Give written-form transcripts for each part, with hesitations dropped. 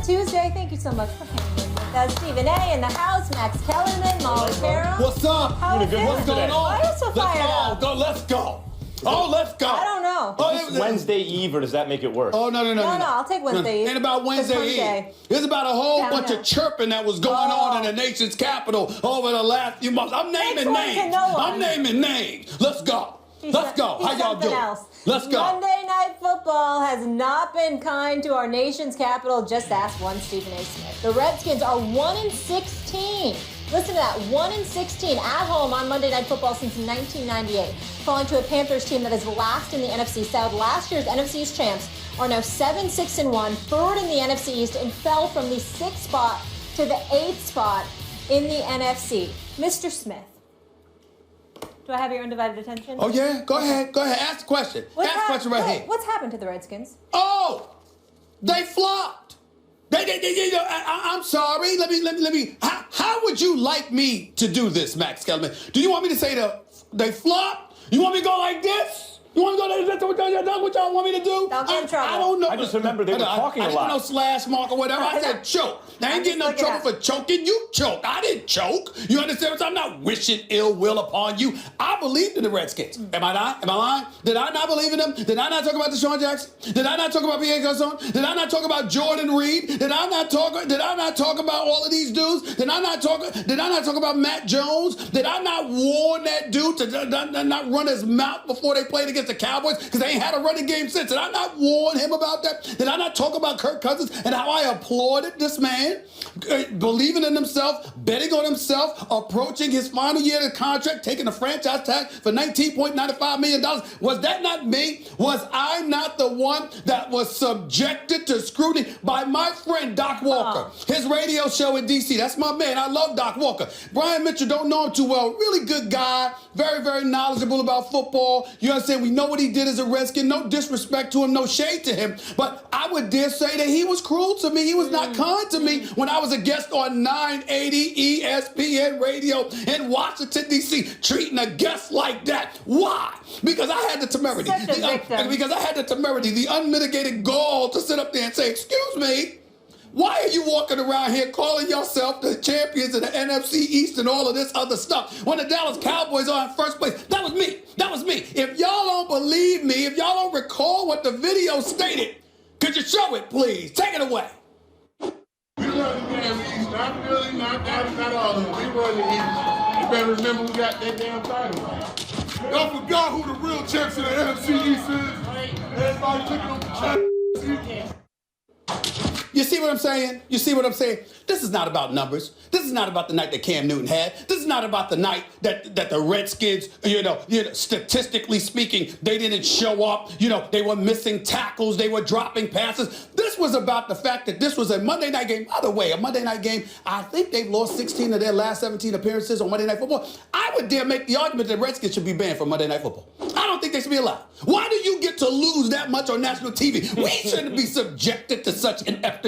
Tuesday. Thank you so much for hanging with us. Stephen A. in the house, Max Kellerman, Molly Farrell. What's up? How are you What's going on? Why are you so fired up? Let's go. Oh, let's go. I don't know. Is this Wednesday Eve, or does that make it worse? Oh, no. No, I'll take Wednesday Eve. Ain't about Wednesday Eve. It's about a whole bunch of chirping that was going on in the nation's capital over the last few months. I'm naming names. I'm naming names. Let's go. Let's go. How y'all doing? Let's go. Monday Night Football has not been kind to our nation's capital. Just ask one Stephen A. Smith. The Redskins are 1-16. Listen to that, 1-16 at home on Monday Night Football since 1998, falling to a Panthers team that is last in the NFC South. Last year's NFC East champs are now 7-6-1, third in the NFC East, and fell from the 6th spot to the 8th spot in the NFC. Mr. Smith, do I have your undivided attention? Oh, yeah? Go ahead. Ask the question. Ask the question right here. What's happened to the Redskins? Oh, they flopped. I'm sorry. Let me. How would you like me to do this, Max Kellerman? Do you want me to say they flopped? You want me to go like this? You want to go like this? That's what y'all want me to do? Don't get in trouble. I don't know. I just remember they were talking a lot. I didn't know slash mark or whatever. I said choke. I ain't getting no trouble for choking. You choked. I didn't choke. You understand? I'm not wishing ill will upon you. I believed in the Redskins. Am I not? Am I lying? Did I not believe in them? Did I not talk about Deshaun Jackson? Did I not talk about Pierre Garçon? Did I not talk about Jordan Reed? Did I not talk about all of these dudes? Did I not talk about Matt Jones? Did I not warn that dude to not run his mouth before they played against the Cowboys? Because they ain't had a running game since. Did I not warn him about that? Did I not talk about Kirk Cousins and how I applauded this man? Believing in himself, betting on himself, approaching his final year of the contract, taking a franchise tag for $19.95 million. Was that not me? Was I not the one that was subjected to scrutiny by my friend Doc Walker? His radio show in D.C. That's my man. I love Doc Walker. Brian Mitchell, don't know him too well. Really good guy. Very, very knowledgeable about football. You understand? We know what he did as a Redskin. No disrespect to him, no shade to him. But I would dare say that he was cruel to me. He was not kind to me when I was a guest on 980 ESPN radio in Washington, D.C., treating a guest like that. Why? Because I had the temerity. Because I had the temerity, the unmitigated gall to sit up there and say, excuse me, why are you walking around here calling yourself the champions of the NFC East and all of this other stuff when the Dallas Cowboys are in first place? That was me. That was me. If y'all don't believe me, if y'all don't recall what the video stated, could you show it, please? Take it away. We run the damn East, not really, not all of them. We run the East. You better remember we got that damn title. Y'all forgot who the real champs of the NFC East is? Everybody looking on the champs. You see what I'm saying? You see what I'm saying? This is not about numbers. This is not about the night that Cam Newton had. This is not about the night that the Redskins, statistically speaking, they didn't show up. They were missing tackles. They were dropping passes. This was about the fact that this was a Monday night game. By the way, a Monday night game, I think they've lost 16 of their last 17 appearances on Monday Night Football. I would dare make the argument that Redskins should be banned from Monday Night Football. I don't think they should be allowed. Why do you get to lose that much on national TV? We shouldn't be subjected to such an ineptitude.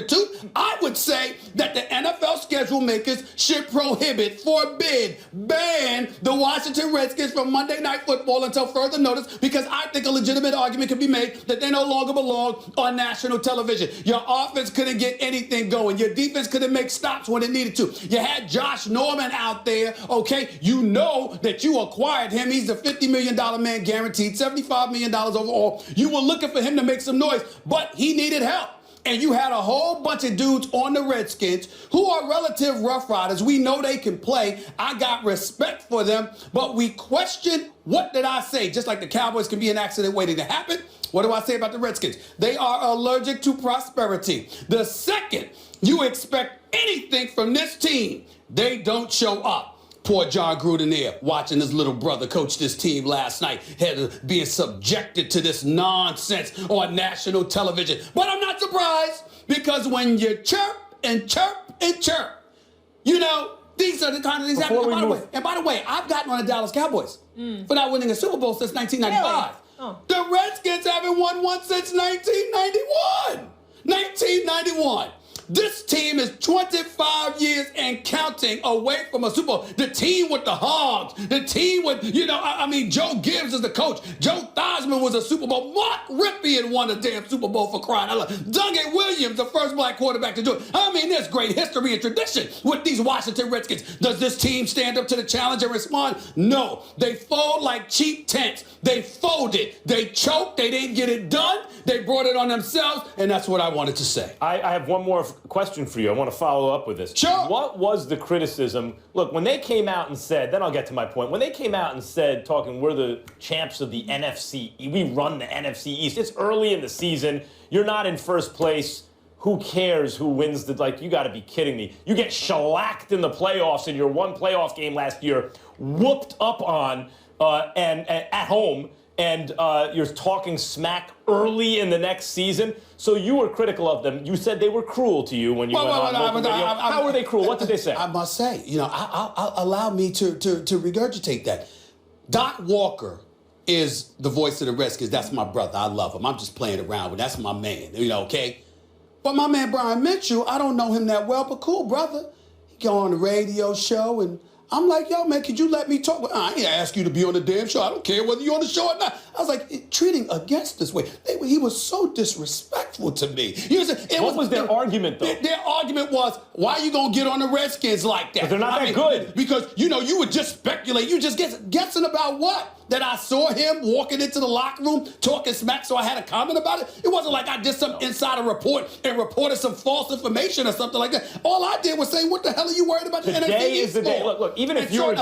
I would say that the NFL schedule makers should prohibit, forbid, ban the Washington Redskins from Monday Night Football until further notice, because I think a legitimate argument could be made that they no longer belong on national television. Your offense couldn't get anything going. Your defense couldn't make stops when it needed to. You had Josh Norman out there, okay? You know that you acquired him. He's a $50 million man guaranteed, $75 million overall. You were looking for him to make some noise, but he needed help. And you had a whole bunch of dudes on the Redskins who are relative rough riders. We know they can play. I got respect for them, but we question, what did I say? Just like the Cowboys can be an accident waiting to happen, what do I say about the Redskins? They are allergic to prosperity. The second you expect anything from this team, they don't show up. Poor John Gruden there, watching his little brother coach this team last night, being subjected to this nonsense on national television. But I'm not surprised, because when you chirp and chirp and chirp, these are the kind of things that happen. And by the way, I've gotten on the Dallas Cowboys for not winning a Super Bowl since 1995. Really? Oh. The Redskins haven't won one since 1991. 1991. This team is 25 years and counting away from a Super Bowl. The team with the Hogs, the team with, Joe Gibbs is the coach. Joe Theismann was a Super Bowl. Mark Ripien won a damn Super Bowl for crying out loud. Douglas Williams, the first black quarterback to do it. There's great history and tradition with these Washington Redskins. Does this team stand up to the challenge and respond? No. They fold like cheap tents. They folded. They choked. They didn't get it done. They brought it on themselves, and that's what I wanted to say. I have one more question for you. I want to follow up with this. Sure. What was the criticism? Look, when they came out and said, then I'll get to my point. When they came out and said, we're the champs of the NFC, we run the NFC East. It's early in the season. You're not in first place. Who cares who wins you got to be kidding me. You get shellacked in the playoffs in your one playoff game last year, whooped up on and at home, and you're talking smack early in the next season. So you were critical of them. You said they were cruel to you when you went on video. How were they cruel? What did they say? I must say, allow me to regurgitate that. Doc Walker is the voice of the Redskins. That's my brother. I love him. I'm just playing around with. That's my man. Okay. But my man Brian Mitchell, I don't know him that well, but cool, brother. He go on the radio show, and I'm like, yo, man, could you let me talk? I ain't ask you to be on the damn show. I don't care whether you're on the show or not. I was like, treating a guest this way. He was so disrespectful to me. What was their argument, though? Their argument was, why are you going to get on the Redskins like that? But they're not that good. Because, you would just speculate. You just guessing about what? That I saw him walking into the locker room talking smack, so I had a comment about it. It wasn't like I did some insider report and reported some false information or something like that. All I did was say, what the hell are you worried about the NFC? Today is the day. Look, even if you were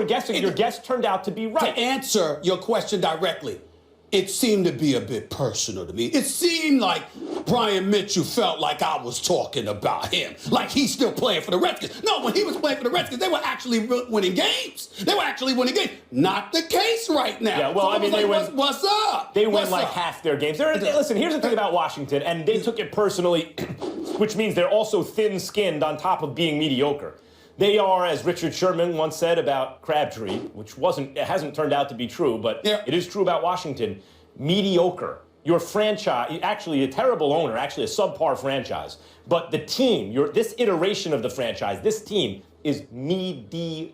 guessing, your guess turned out to be right. To answer your question directly, it seemed to be a bit personal to me. It seemed like Brian Mitchell felt like I was talking about him, like he's still playing for the Redskins. No, when he was playing for the Redskins, they were actually winning games. Not the case right now. Yeah, well, so they went, what's up? They win half their games. Listen, here's the thing about Washington, and they took it personally, which means they're also thin-skinned on top of being mediocre. They are, as Richard Sherman once said about Crabtree, which hasn't turned out to be true, but It is true about Washington, mediocre. Your franchise, actually a terrible owner, actually a subpar franchise. But the team, this iteration of the franchise, this team is mediocre.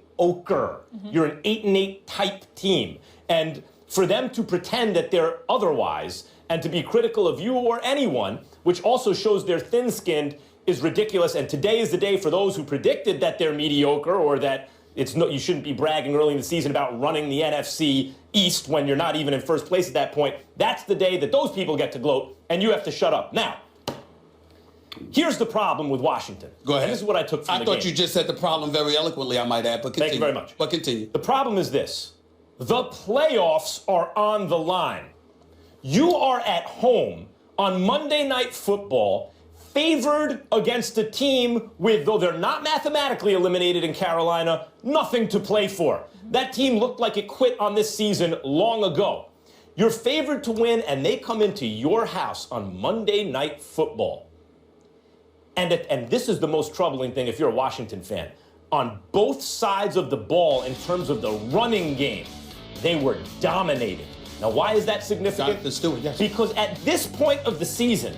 Mm-hmm. You're an 8-8 type team. And for them to pretend that they're otherwise and to be critical of you or anyone, which also shows they're thin-skinned, is ridiculous, and today is the day for those who predicted that they're mediocre or that you shouldn't be bragging early in the season about running the NFC East when you're not even in first place at that point. That's the day that those people get to gloat, and you have to shut up. Now, here's the problem with Washington. Go ahead. And this is what I took from the game. I thought you just said the problem very eloquently, I might add, but continue. Thank you very much. But continue. The problem is this. The playoffs are on the line. You are at home on Monday Night Football, favored against a team with, though they're not mathematically eliminated in Carolina, nothing to play for. That team looked like it quit on this season long ago. You're favored to win, and they come into your house on Monday Night Football. And this is the most troubling thing if you're a Washington fan. On both sides of the ball, in terms of the running game, they were dominated. Now, why is that significant? Because at this point of the season,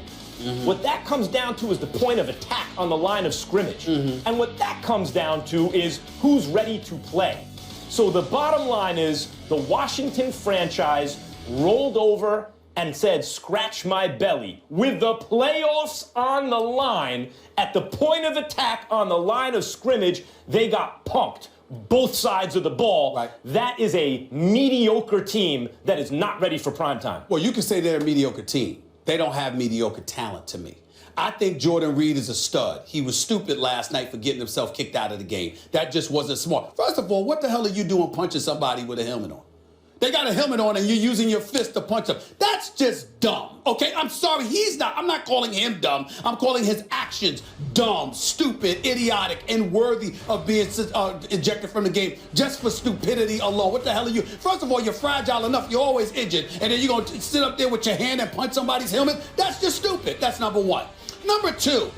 what that comes down to is the point of attack on the line of scrimmage. And what that comes down to is who's ready to play. So the bottom line is the Washington franchise rolled over and said, scratch my belly. With the playoffs on the line, at the point of attack on the line of scrimmage, they got punked. Both sides of the ball. Right. That is a mediocre team that is not ready for prime time. Well, you can say they're a mediocre team. They don't have mediocre talent to me. I think Jordan Reed is a stud. He was stupid last night for getting himself kicked out of the game. That just wasn't smart. First of all, what the hell are you doing punching somebody with a helmet on? They got a helmet on and you're using your fist to punch them. That's just dumb, okay? I'm sorry, I'm not calling him dumb. I'm calling his actions dumb, stupid, idiotic, and worthy of being ejected from the game just for stupidity alone. What the hell are you? First of all, you're fragile enough, you're always injured, and then you're going to sit up there with your hand and punch somebody's helmet? That's just stupid. That's number one. Number two,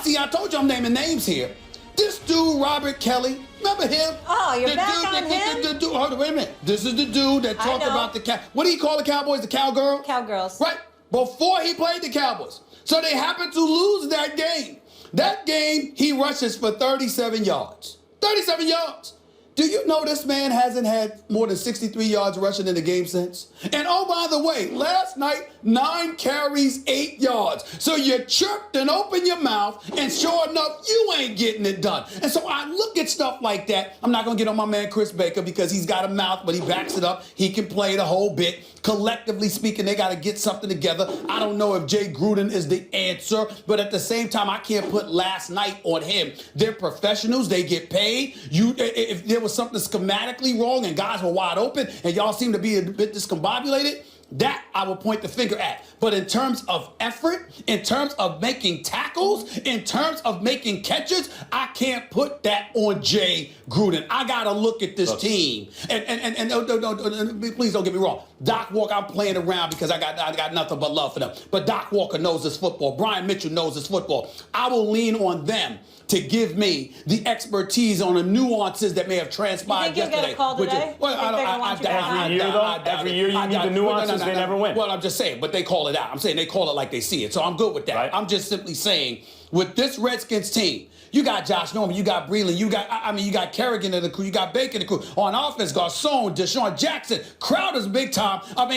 see, I told you I'm naming names here. This dude, Robert Kelly, remember him? Oh, you're back on him? The dude, hold on, wait a minute. This is the dude that talked about what do you call the Cowboys? The Cowgirl? Cowgirls. Right. Before he played the Cowboys. So they happen to lose that game. That game, he rushes for 37 yards. 37 yards. Do you know this man hasn't had more than 63 yards rushing in the game since? And oh, by the way, last night, 9 carries, 8 yards. So you chirped and opened your mouth, and sure enough, you ain't getting it done. And so I look at stuff like that. I'm not going to get on my man Chris Baker because he's got a mouth, but he backs it up. He can play the whole bit. Collectively speaking, they got to get something together. I don't know if Jay Gruden is the answer, but at the same time, I can't put last night on him. They're professionals. They get paid. If there was something schematically wrong and guys were wide open and y'all seem to be a bit discombobulated, that I will point the finger at. But in terms of effort, in terms of making tackles, in terms of making catches, I can't put that on Jay Gruden. I got to look at this team. And no, please don't get me wrong. Doc Walker, I'm playing around because I got nothing but love for them. But Doc Walker knows this football. Brian Mitchell knows this football. I will lean on them to give me the expertise on the nuances that may have transpired yesterday. You think you'll get a call today? Every year you need the nuances, they never win. Well, I'm just saying, but they call it out. I'm saying they call it like they see it, so I'm good with that. Right. I'm just simply saying, with this Redskins team, you got Josh Norman, you got Breland, you got Kerrigan in the crew, you got Baker in the crew. On offense, Garcon, Deshaun Jackson, Crowder's big time. Come on,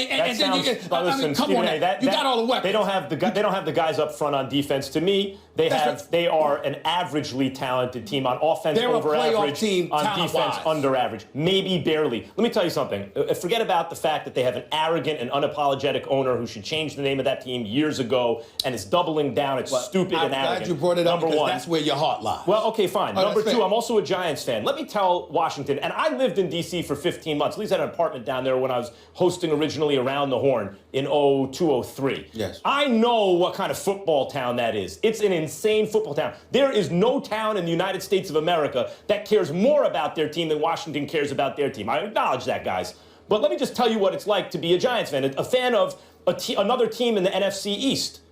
you got all the weapons. They don't have the guys up front on defense. To me, they are an averagely talented team on offense, over average, team, on defense, under average, maybe barely. Let me tell you something. Forget about the fact that they have an arrogant and unapologetic owner who should change the name of that team years ago and is doubling down. It's stupid and arrogant. I'm glad you brought it up because that's where your heart lies. Well, okay, fine. Number two, I'm also a Giants fan. Let me tell Washington, and I lived in D.C. for 15 months. At least I had an apartment down there when I was hosting originally Around the Horn in 0203. Yes. I know what kind of football town that is. It's an insane football town. There is no town in the United States of America that cares more about their team than Washington cares about their team. I acknowledge that, guys. But let me just tell you what it's like to be a Giants fan, a fan of another team in the NFC East.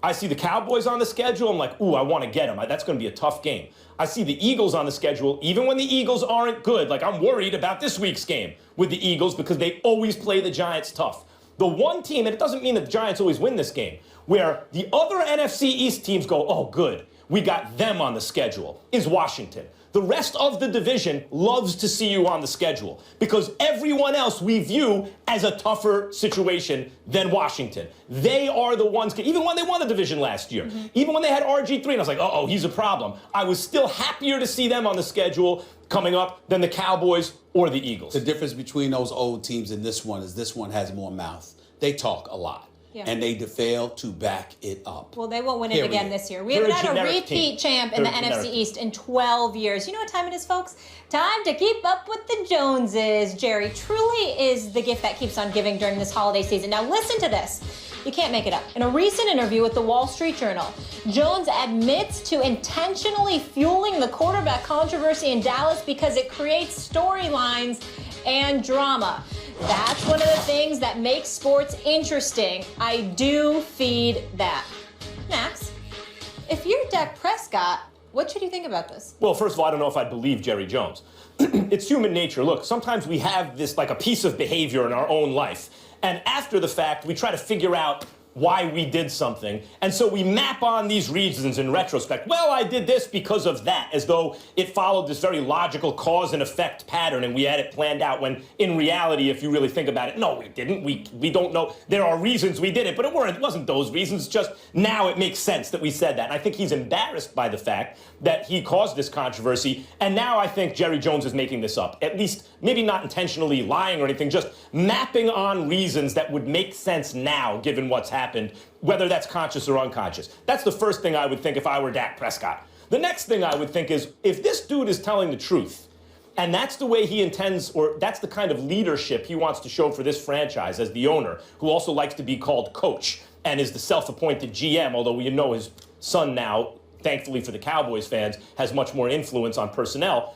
I see the Cowboys on the schedule. I'm like, ooh, I want to get them. That's going to be a tough game. I see the Eagles on the schedule. Even when the Eagles aren't good, like I'm worried about this week's game with the Eagles because they always play the Giants tough. The one team, and it doesn't mean that the Giants always win this game, where the other NFC East teams go, oh, good, we got them on the schedule, is Washington. The rest of the division loves to see you on the schedule because everyone else we view as a tougher situation than Washington. They are the ones, even when they won the division last year, even when they had RG3, and I was like, uh-oh, he's a problem. I was still happier to see them on the schedule coming up than the Cowboys or the Eagles. The difference between those old teams and this one is this one has more mouth. They talk a lot. Yeah. And they fail to back it up. Well, they won't win it again this year. We haven't had a repeat champ in the NFC East in 12 years. You know what time it is, folks? Time to keep up with the Joneses. Jerry truly is the gift that keeps on giving during this holiday season. Now, listen to this. You can't make it up. In a recent interview with the Wall Street Journal, Jones admits to intentionally fueling the quarterback controversy in Dallas because it creates storylines and drama. That's one of the things that makes sports interesting. I do feed that. Max, if you're Dak Prescott, what should you think about this? Well, first of all, I don't know if I'd believe Jerry Jones. It's human nature. Look, sometimes we have this like a piece of behavior in our own life. And after the fact, we try to figure out why we did something. And so we map on these reasons in retrospect. Well, I did this because of that, as though it followed this very logical cause and effect pattern and we had it planned out, when in reality, if you really think about it, no, we didn't. We don't know. There are reasons we did it, but it wasn't those reasons. Just now it makes sense that we said that. And I think he's embarrassed by the fact that he caused this controversy. And now I think Jerry Jones is making this up. At least maybe not intentionally lying or anything, just mapping on reasons that would make sense now, given what's happened, whether that's conscious or unconscious. That's the first thing I would think if I were Dak Prescott. The next thing I would think is, if this dude is telling the truth, and that's the way he intends, or that's the kind of leadership he wants to show for this franchise as the owner, who also likes to be called coach and is the self-appointed GM, although we know his son now, thankfully for the Cowboys fans, has much more influence on personnel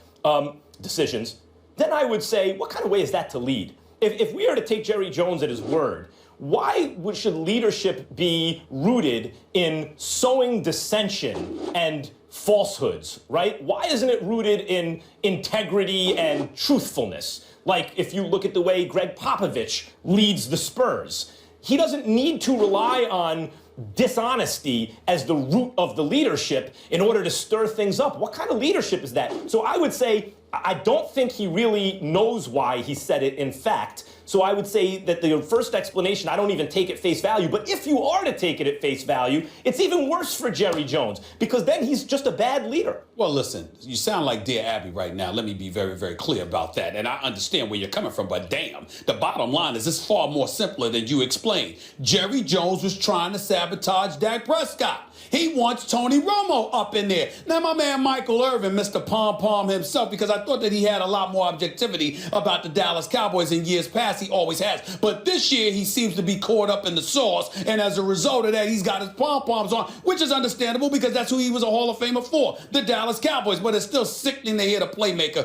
decisions, then I would say, what kind of way is that to lead? If we are to take Jerry Jones at his word, why should leadership be rooted in sowing dissension and falsehoods, right? Why isn't it rooted in integrity and truthfulness? Like if you look at the way Greg Popovich leads the Spurs, he doesn't need to rely on dishonesty as the root of the leadership in order to stir things up. What kind of leadership is that? So I would say, I don't think he really knows why he said it, in fact. So I would say that the first explanation, I don't even take at face value. But if you are to take it at face value, it's even worse for Jerry Jones, because then he's just a bad leader. Well, listen, you sound like Dear Abby right now. Let me be very, very clear about that. And I understand where you're coming from, but damn, the bottom line is it's far more simpler than you explained. Jerry Jones was trying to sabotage Dak Prescott. He wants Tony Romo up in there. Now, my man Michael Irvin, Mr. Pom Pom himself, because I thought that he had a lot more objectivity about the Dallas Cowboys in years past. He always has. But this year, he seems to be caught up in the sauce. And as a result of that, he's got his pom-poms on, which is understandable because that's who he was a Hall of Famer for, the Dallas Cowboys. But it's still sickening to hear the playmaker,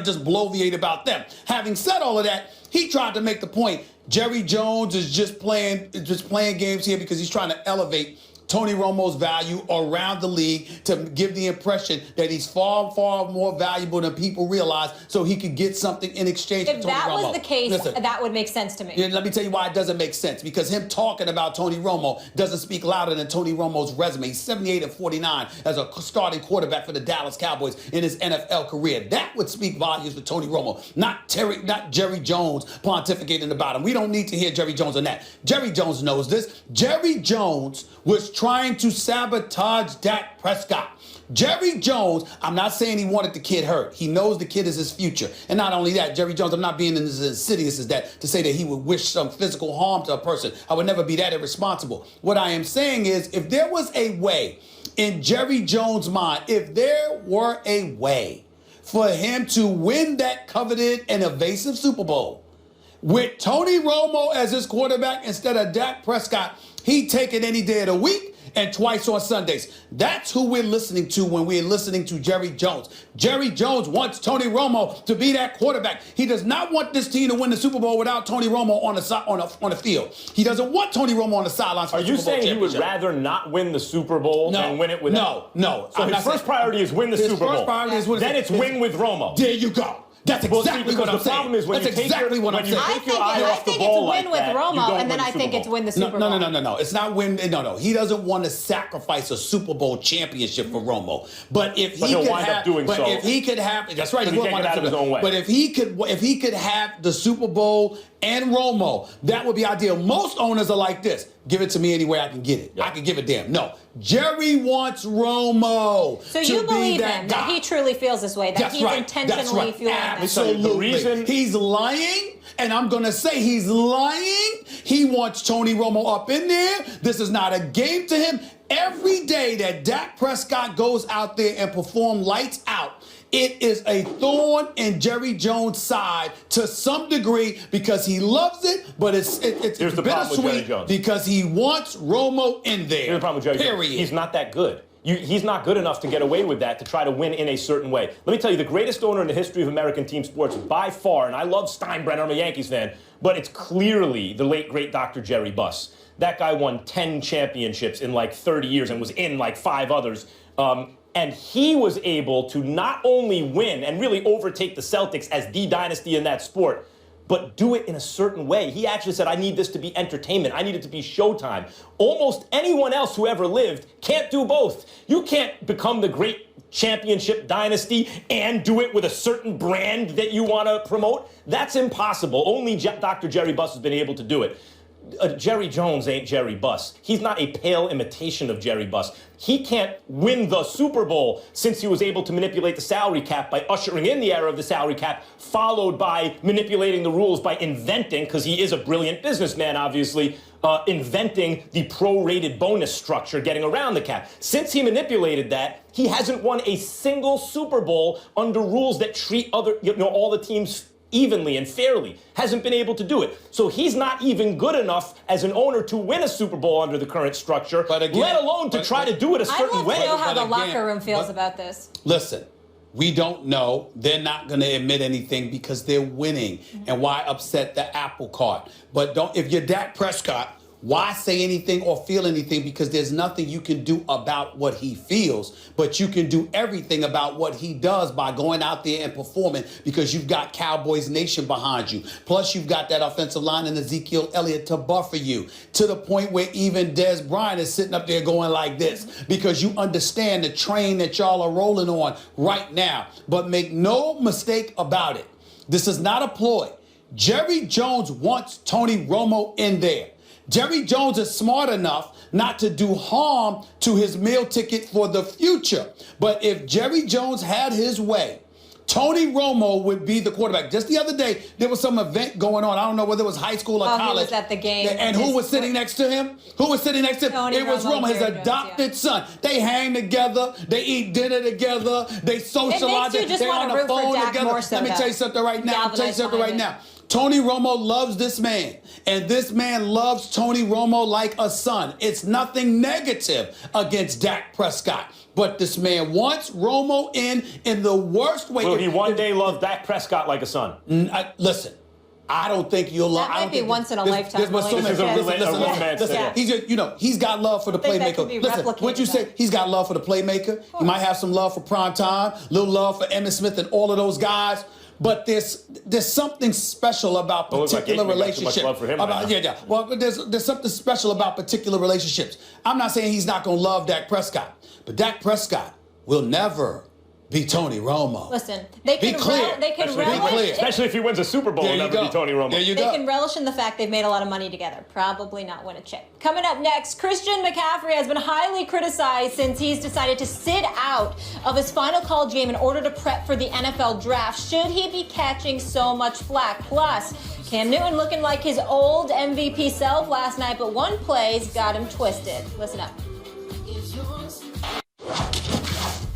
just bloviate about them. Having said all of that, he tried to make the point Jerry Jones is just playing games here because he's trying to elevate Tony Romo's value around the league to give the impression that he's far, far more valuable than people realize, so he could get something in exchange for Tony Romo. If that was the case, listen, that would make sense to me. Yeah, let me tell you why it doesn't make sense. Because him talking about Tony Romo doesn't speak louder than Tony Romo's resume. He's 78-49 as a starting quarterback for the Dallas Cowboys in his NFL career. That would speak volumes for Tony Romo, not Jerry Jones pontificating about him. We don't need to hear Jerry Jones on that. Jerry Jones knows this. Jerry Jones was trying to sabotage Dak Prescott. Jerry Jones, I'm not saying he wanted the kid hurt. He knows the kid is his future. And not only that, Jerry Jones, I'm not being as insidious as that to say that he would wish some physical harm to a person. I would never be that irresponsible. What I am saying is, if there was a way in Jerry Jones' mind, if there were a way for him to win that coveted and evasive Super Bowl with Tony Romo as his quarterback instead of Dak Prescott, he'd take it any day of the week and twice on Sundays. That's who we're listening to when we're listening to Jerry Jones. Jerry Jones wants Tony Romo to be that quarterback. He does not want this team to win the Super Bowl without Tony Romo on the field. He doesn't want Tony Romo on the sidelines for the Super Bowl championship. Are you saying he would rather not win the Super Bowl than win it with No. So his first priority is win the Super Bowl. His first priority is win. Then it's win with Romo. There you go. That's exactly what I'm saying. The problem is when you take your eye off the ball like that, I think it's win with Romo, and then I think it's win the Super Bowl. No. It's not win. No. He doesn't want to sacrifice a Super Bowl championship for Romo. But if he could have, if he could have, that's right. He will wind up doing his own way. But if he could have the Super Bowl and Romo, that would be ideal. Most owners are like this. Give it to me any way I can get it. Yeah. I can give a damn. No. Jerry wants Romo. So you believe him, that he truly feels this way, that he's intentionally feeling that. Absolutely. He's lying, and I'm going to say he's lying. He wants Tony Romo up in there. This is not a game to him. Every day that Dak Prescott goes out there and performs lights out, it is a thorn in Jerry Jones' side to some degree because he loves it, but it's bittersweet because he wants Romo in there. Here's the problem with Jerry Jones. He's not that good. He's not good enough to get away with that, to try to win in a certain way. Let me tell you, the greatest owner in the history of American team sports by far, and I love Steinbrenner, I'm a Yankees fan, but it's clearly the late, great Dr. Jerry Buss. That guy won 10 championships in like 30 years and was in like 5 others. And he was able to not only win and really overtake the Celtics as the dynasty in that sport, but do it in a certain way. He actually said, I need this to be entertainment. I need it to be showtime. Almost anyone else who ever lived can't do both. You can't become the great championship dynasty and do it with a certain brand that you want to promote. That's impossible. Only Dr. Jerry Buss has been able to do it. Jerry Jones ain't Jerry Buss. He's not a pale imitation of Jerry Buss. He can't win the Super Bowl since he was able to manipulate the salary cap by ushering in the era of the salary cap, followed by manipulating the rules by inventing, because he is a brilliant businessman, obviously, inventing the prorated bonus structure, getting around the cap. Since he manipulated that, he hasn't won a single Super Bowl under rules that treat all the teams evenly and fairly. Hasn't been able to do it. So he's not even good enough as an owner to win a Super Bowl under the current structure, let alone to try to do it a certain way. I want to know how the locker room feels about this. Listen, we don't know. They're not going to admit anything because they're winning. Mm-hmm. And why upset the apple cart? But if you're Dak Prescott, Why say anything or feel anything? Because there's nothing you can do about what he feels, but you can do everything about what he does by going out there and performing, because you've got Cowboys Nation behind you. Plus, you've got that offensive line and Ezekiel Elliott to buffer you, to the point where even Des Bryant is sitting up there going like this, because you understand the train that y'all are rolling on right now. But make no mistake about it. This is not a ploy. Jerry Jones wants Tony Romo in there. Jerry Jones is smart enough not to do harm to his meal ticket for the future. But if Jerry Jones had his way, Tony Romo would be the quarterback. Just the other day, there was some event going on. I don't know whether it was high school or college. He was at the game. And who was sitting next to him? Who was sitting next to him? Tony It was Romo, his Jerry Jones, adopted son. They hang together. They eat dinner together. They socialize. It makes you just They're want on to the root for phone Dak together. more so, Let me tell you something right now. Tony Romo loves this man, and this man loves Tony Romo like a son. It's nothing negative against Dak Prescott, but this man wants Romo in the worst way. Will he one day love Dak Prescott like a son? Listen, I don't think you'll love. That might be once in a lifetime. He's got love for the playmaker. Listen, what you say? He's got love for the playmaker. He might have some love for prime time, little love for Emmitt Smith and all of those guys. But there's something special about particular relationships. Well, there's something special about particular relationships. I'm not saying he's not going to love Dak Prescott, but Dak Prescott will never be Tony Romo. Listen, they can relish, especially if he wins a Super Bowl. He'll never be Tony Romo. There you go. They go. can relish in the fact they've made a lot of money together. Probably not win a chip. Coming up next, Christian McCaffrey has been highly criticized since he's decided to sit out of his final college game in order to prep for the NFL draft. Should he be catching so much flack? Plus, Cam Newton looking like his old MVP self last night, but one play's got him twisted. Listen up.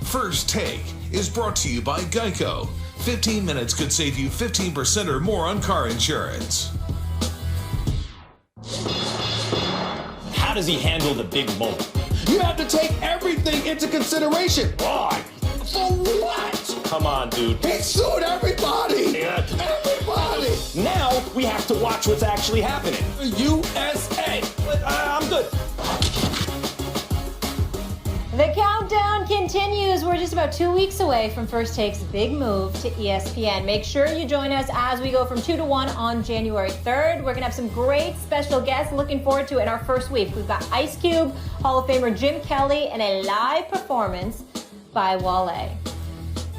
First Take is brought to you by Geico. 15 minutes could save you 15% or more on car insurance. How does he handle the big moment? You have to take everything into consideration. Why? For what? Come on, dude. He sued everybody. Yeah. Everybody. Now we have to watch what's actually happening. USA. I'm good. The countdown continues. We're just about 2 weeks away from First Take's big move to ESPN. Make sure you join us as we go from 2 to 1 on January 3rd. We're going to have some great special guests looking forward to it in our first week. We've got Ice Cube, Hall of Famer Jim Kelly, and a live performance by Wale.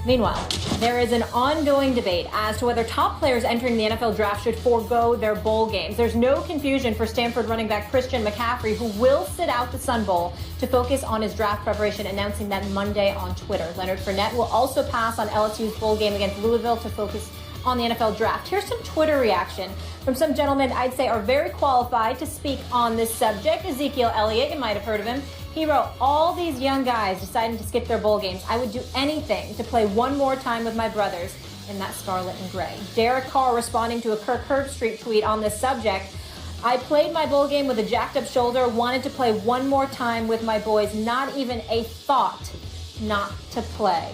Meanwhile, there is an ongoing debate as to whether top players entering the NFL draft should forego their bowl games. There's no confusion for Stanford running back Christian McCaffrey, who will sit out the Sun Bowl to focus on his draft preparation, announcing that Monday on Twitter. Leonard Fournette will also pass on LSU's bowl game against Louisville to focus on the NFL draft. Here's some Twitter reaction from some gentlemen I'd say are very qualified to speak on this subject. Ezekiel Elliott, you might have heard of him. He wrote, all these young guys deciding to skip their bowl games. I would do anything to play one more time with my brothers in that scarlet and gray. Derek Carr responding to a Kirk Herbstreit tweet on this subject. I played my bowl game with a jacked up shoulder, wanted to play one more time with my boys. Not even a thought not to play.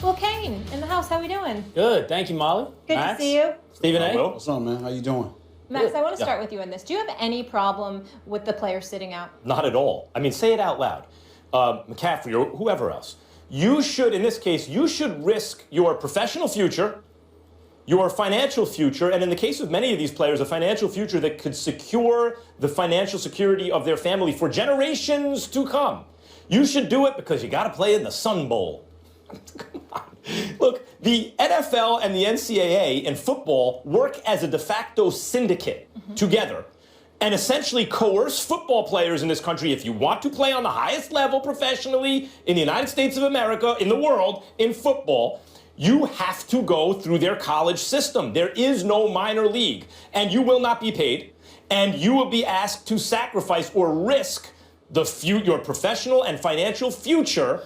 Well, Kane, in the house, how we doing? Good, thank you, Molly. Good to see you. Stephen A. What's up, man? How you doing? Max, I want to start with you on this. Do you have any problem with the players sitting out? Not at all. I mean, say it out loud. McCaffrey or whoever else. You should, in this case, you should risk your professional future, your financial future, and in the case of many of these players, a financial future that could secure the financial security of their family for generations to come. You should do it because you got to play in the Sun Bowl. Come on. Look, the NFL and the NCAA in football work as a de facto syndicate together and essentially coerce football players in this country. If you want to play on the highest level professionally in the United States of America, in the world, in football, you have to go through their college system. There is no minor league, and you will not be paid, and you will be asked to sacrifice or risk your professional and financial future,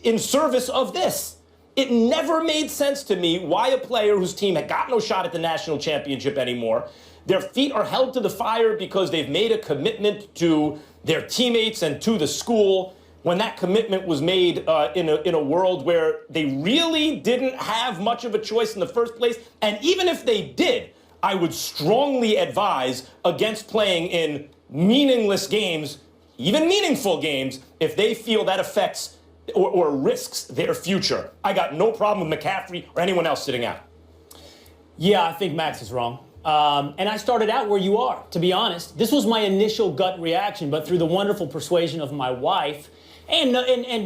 in service of this. It never made sense to me why a player whose team had got no shot at the national championship anymore, their feet are held to the fire because they've made a commitment to their teammates and to the school, when that commitment was made in a world where they really didn't have much of a choice in the first place. And even if they did, I would strongly advise against playing in meaningless games, even meaningful games, if they feel that affects or risks their future. I got no problem with McCaffrey or anyone else sitting out. Yeah, I think Max is wrong. And I started out where you are, to be honest. This was my initial gut reaction, but through the wonderful persuasion of my wife, and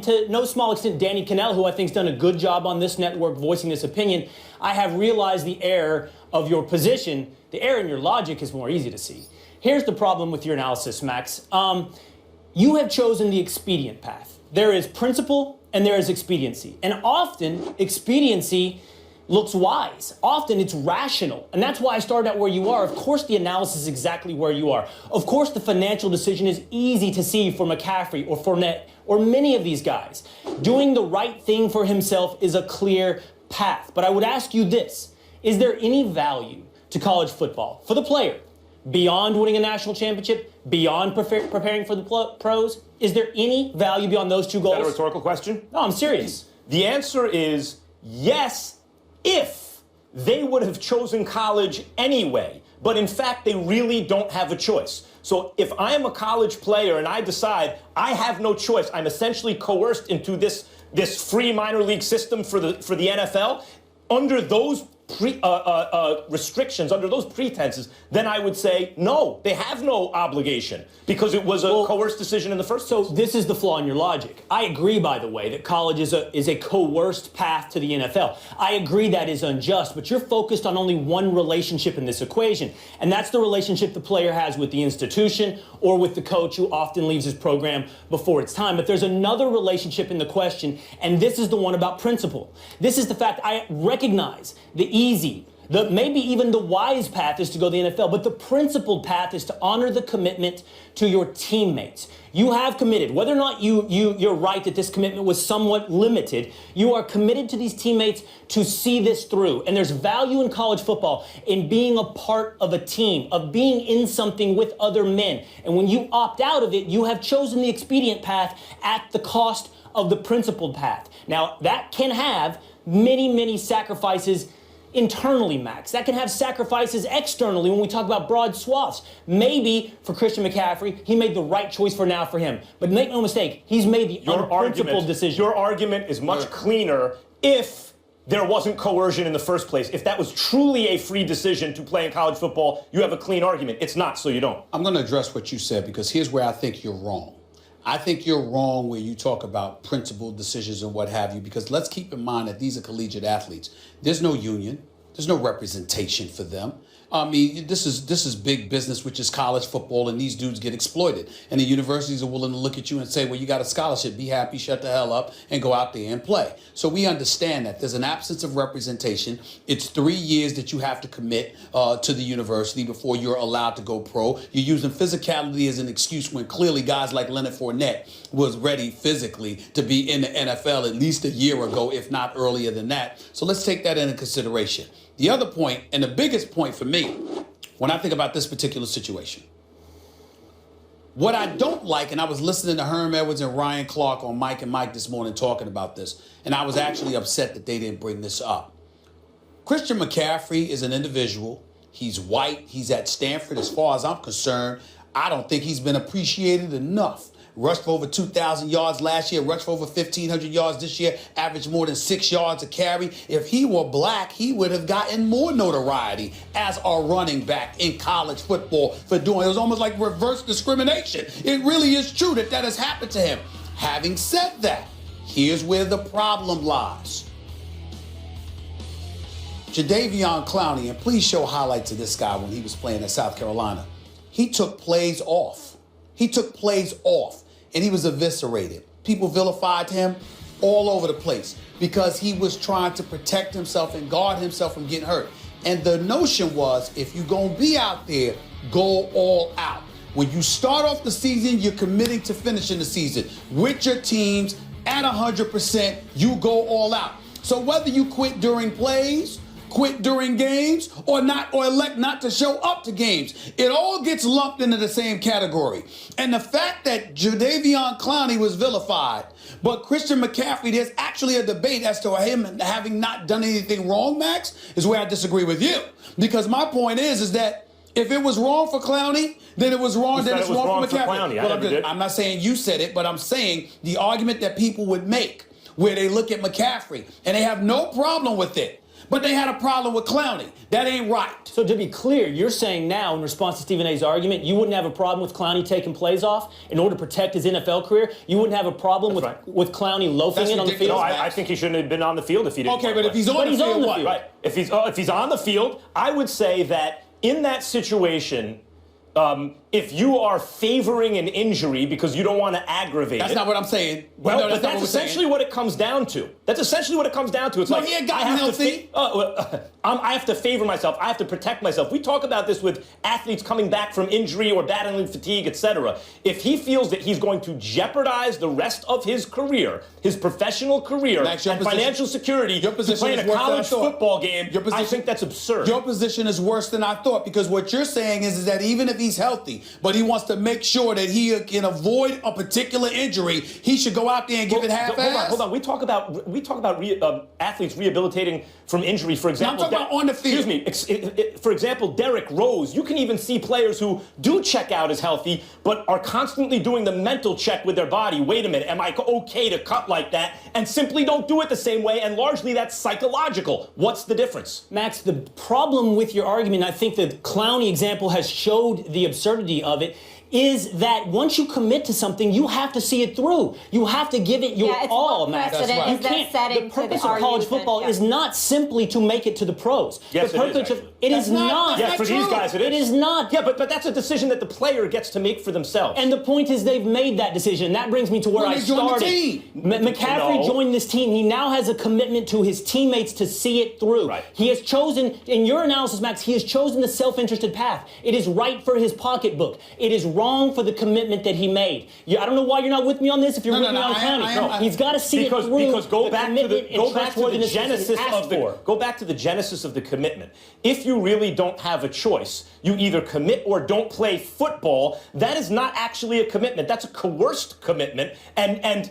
to no small extent Danny Cannell, who I think has done a good job on this network voicing this opinion, I have realized the error of your position. The error in your logic is more easy to see. Here's the problem with your analysis, Max. You have chosen the expedient path. There is principle and there is expediency. And often, expediency looks wise. Often it's rational. And that's why I started out where you are. Of course, the analysis is exactly where you are. Of course, the financial decision is easy to see for McCaffrey or Fournette or many of these guys. Doing the right thing for himself is a clear path. But I would ask you this. Is there any value to college football for the player beyond winning a national championship, beyond preparing for the pros? Is there any value beyond those two goals? Is that a rhetorical question? No, I'm serious. The answer is yes, if they would have chosen college anyway. But in fact, they really don't have a choice. So if I am a college player and I decide I have no choice, I'm essentially coerced into this free minor league system for the NFL, under those restrictions, under those pretenses, then I would say, no, they have no obligation because it was a coerced decision in the first place. So this is the flaw in your logic. I agree, by the way, that college is a coerced path to the NFL. I agree that is unjust, but you're focused on only one relationship in this equation, and that's the relationship the player has with the institution or with the coach who often leaves his program before it's time. But there's another relationship in the question, and this is the one about principle. This is the fact I recognize the easy, maybe even the wise path is to go to the NFL, but the principled path is to honor the commitment to your teammates. You have committed, whether or not you're right that this commitment was somewhat limited, you are committed to these teammates to see this through. And there's value in college football in being a part of a team, of being in something with other men. And when you opt out of it, you have chosen the expedient path at the cost of the principled path. Now, that can have many, many sacrifices internally, Max. That can have sacrifices externally when we talk about broad swaths. Maybe for Christian McCaffrey, he made the right choice for now for him. But make no mistake, he's made the unprincipled decision. Your argument is much cleaner if there wasn't coercion in the first place. If that was truly a free decision to play in college football, you have a clean argument. It's not, so you don't. I'm going to address what you said because here's where I think you're wrong. I think you're wrong where you talk about principled decisions and what have you, because let's keep in mind that these are collegiate athletes. There's no union. There's no representation for them. I mean, this is big business, which is college football, and these dudes get exploited. And the universities are willing to look at you and say, well, you got a scholarship, be happy, shut the hell up, and go out there and play. So we understand that there's an absence of representation. It's 3 years that you have to commit to the university before you're allowed to go pro. You're using physicality as an excuse when clearly guys like Leonard Fournette was ready physically to be in the NFL at least a year ago, if not earlier than that. So let's take that into consideration. The other point, and the biggest point for me, when I think about this particular situation, what I don't like, and I was listening to Herm Edwards and Ryan Clark on Mike and Mike this morning talking about this, and I was actually upset that they didn't bring this up. Christian McCaffrey is an individual. He's white. He's at Stanford. As far as I'm concerned, I don't think he's been appreciated enough. Rushed for over 2,000 yards last year, rushed for over 1,500 yards this year, averaged more than 6 yards a carry. If he were black, he would have gotten more notoriety as a running back in college football for doing it. It was almost like reverse discrimination. It really is true that has happened to him. Having said that, here's where the problem lies. Jadeveon Clowney, and please show highlights of this guy when he was playing at South Carolina. He took plays off. And he was eviscerated. People vilified him all over the place because he was trying to protect himself and guard himself from getting hurt. And the notion was, if you're going to be out there, go all out. When you start off the season, you're committing to finishing the season. With your teams at 100%, you go all out. So whether you quit during plays, quit during games or elect not to show up to games. It all gets lumped into the same category. And the fact that Jadeveon Clowney was vilified, but Christian McCaffrey, there's actually a debate as to him having not done anything wrong, Max, is where I disagree with you. Because my point is that if it was wrong for Clowney, then it was wrong. Then it's wrong for McCaffrey. I'm not saying you said it, but I'm saying the argument that people would make where they look at McCaffrey and they have no problem with it, but they had a problem with Clowney. That ain't right. So to be clear, you're saying now, in response to Stephen A's argument, you wouldn't have a problem with Clowney taking plays off in order to protect his NFL career? You wouldn't have a problem with Clowney loafing in on the field? No, I think he shouldn't have been on the field if he didn't. Okay, but if he's on the field, what? Right. If he's on the field, I would say that in that situation, if you are favoring an injury because you don't want to aggravate that's it. That's not what I'm saying. Well, no, but that's essentially what it comes down to. That's essentially what it comes down to. It's no, like he ain't gotten healthy. I have to favor myself. I have to protect myself. We talk about this with athletes coming back from injury or battling fatigue, etc. If he feels that he's going to jeopardize the rest of his career, his professional career, Max, and financial security to play in a college football game, I think that's absurd. Your position is worse than I thought, because what you're saying is that even if he's healthy, but he wants to make sure that he can avoid a particular injury, he should go out there and give it half-ass. Hold on. We talk about athletes rehabilitating from injury, for example. I'm talking about on the field. Excuse me. For example, Derrick Rose. You can even see players who do check out as healthy, but are constantly doing the mental check with their body. Wait a minute, am I okay to cut like that? And simply don't do it the same way, and largely that's psychological. What's the difference? Max, the problem with your argument, I think the Clowney example has showed the absurdity of it, is that once you commit to something, you have to see it through. You have to give it your all, Max. That's right. The purpose of college football is not simply to make it to the pros. Yes, it is not. Yeah, for these guys it is. It is not. Yeah, but that's a decision that the player gets to make for themselves. And the point is they've made that decision. That brings me to where I started. McCaffrey joined this team. He now has a commitment to his teammates to see it through. Right. He has chosen, in your analysis, Max, he has chosen the self-interested path. It is right for his pocketbook. It is wrong for the commitment that he made. I don't know why you're not with me on this. If you're with me on Clowney, he's got to see it through. Because go back to the genesis of the commitment. If you really don't have a choice, you either commit or don't play football. That is not actually a commitment. That's a coerced commitment. And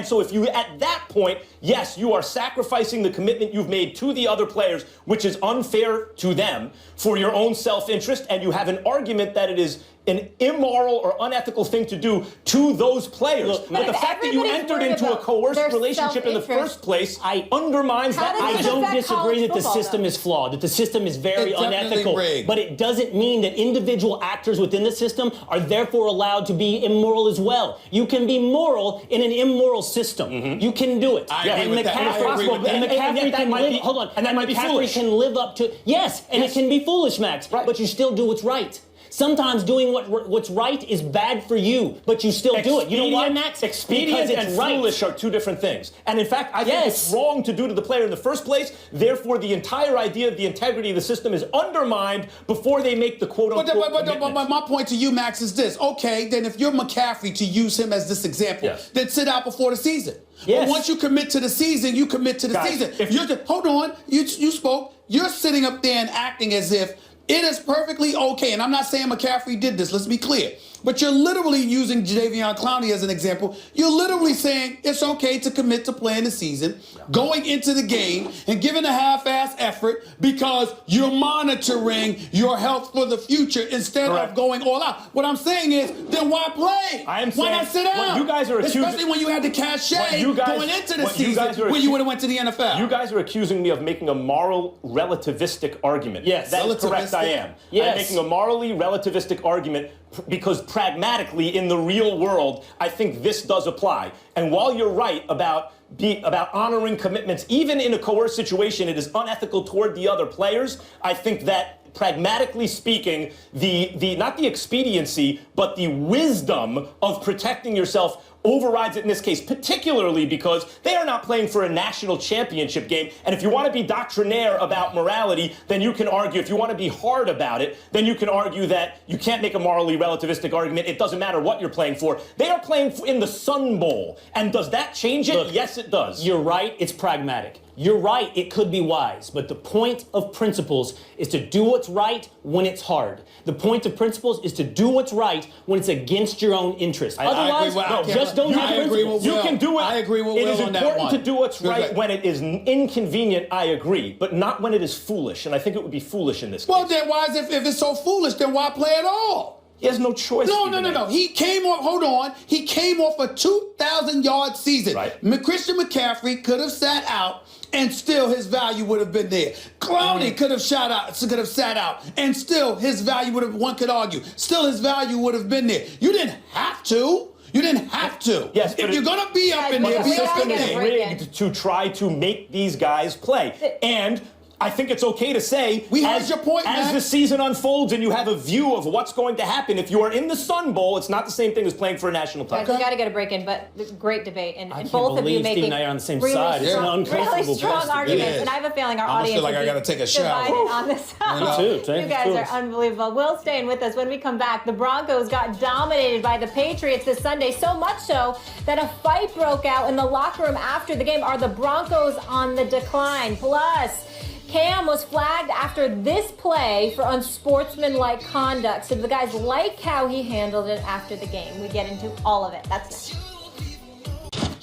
so if you at that point, yes, you are sacrificing the commitment you've made to the other players, which is unfair to them, for your own self-interest, and you have an argument that it is an immoral or unethical thing to do to those players. But the fact that you entered into a coerced relationship in the first place undermines that. I don't disagree that the system is flawed, that the system is very unethical. But it doesn't mean that individual actors within the system are therefore allowed to be immoral as well. You can be moral in an immoral system. You can do it. And McCaffrey can live up to, yes, and it can be foolish, Max, but you still do what's right. Sometimes doing what's right is bad for you, but you still do it. You know why, Max? Expedient and foolish are two different things. And in fact, I think it's wrong to do to the player in the first place. Therefore, the entire idea of the integrity of the system is undermined before they make the quote-unquote commitment. But my point to you, Max, is this. Okay, then if you're McCaffrey, to use him as this example, then sit out before the season. But once you commit to the season, you commit to the season. Hold on. You spoke. You're sitting up there and acting as if it is perfectly okay, and I'm not saying McCaffrey did this, let's be clear, but you're literally using Jadeveon Clowney as an example. You're literally saying it's okay to commit to playing the season, going into the game, and giving a half-ass effort because you're monitoring your health for the future instead of going all out. What I'm saying is, then why play? Why not sit down? You guys are accusing, especially when you had the cachet going into the season when you would have went to the NFL. You guys are accusing me of making a moral relativistic argument. Yes. That is correct, I am. Yes. I'm making a morally relativistic argument because pragmatically, in the real world, I think this does apply. And while you're right about honoring commitments, even in a coerced situation, it is unethical toward the other players. I think that, pragmatically speaking, the not the expediency, but the wisdom of protecting yourself overrides it in this case, particularly because they are not playing for a national championship game. And if you want to be doctrinaire about morality, then you can argue, if you want to be hard about it, then you can argue that you can't make a morally relativistic argument. It doesn't matter what you're playing for. They are playing in the Sun Bowl. And does that change it? Look, yes, it does. You're right. It's pragmatic. You're right, it could be wise, but the point of principles is to do what's right when it's hard. The point of principles is to do what's right when it's against your own interest. Otherwise, just don't have principles. You can do it. I agree with It Will is on that important one. to do what's right when it is inconvenient, I agree, but not when it is foolish, and I think it would be foolish in this case. Well, then why is if it's so foolish, then why play at all? He has no choice. No. He came off, hold on. He came off a 2,000-yard season. Right. Christian McCaffrey could have sat out and still his value would have been there. Clowney could have sat out and still his value would have, one could argue, still his value would have been there. You didn't have to. You didn't have to. Yes, if you're going to be up in there, the be up system in is there. rigged to try to make these guys play. And I think it's okay to say, We heard your point, as Matt. the season unfolds and you have a view of what's going to happen, if you are in the Sun Bowl, it's not the same thing as playing for a national Guys, title. we got to get a break in, but great debate. And I can't both of you believe Steve making and I are on the same really side. It's an strong, uncomfortable really place strong to be. arguments. It is. And I have a feeling our I almost audience feel like would I be gotta take a shower. divided on this side. Me too. You guys are unbelievable. Will staying with us when we come back. The Broncos got dominated by the Patriots this Sunday, so much so that a fight broke out in the locker room after the game. Are the Broncos on the decline? Plus, Cam was flagged after this play for unsportsmanlike conduct. So the guys like how he handled it after the game. We get into all of it. That's next.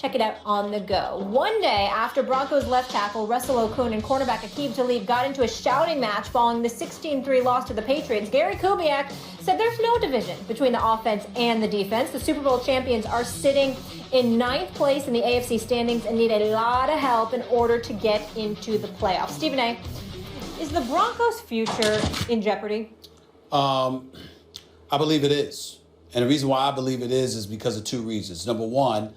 Check it out on the go. One day after Broncos left tackle Russell Okung and cornerback Aqib Talib got into a shouting match following the 16-3 loss to the Patriots, Gary Kubiak said there's no division between the offense and the defense. The Super Bowl champions are sitting in 9th place in the AFC standings and need a lot of help in order to get into the playoffs. Stephen A., is the Broncos' future in jeopardy? I believe it is. And the reason why I believe it is because of two reasons. Number one,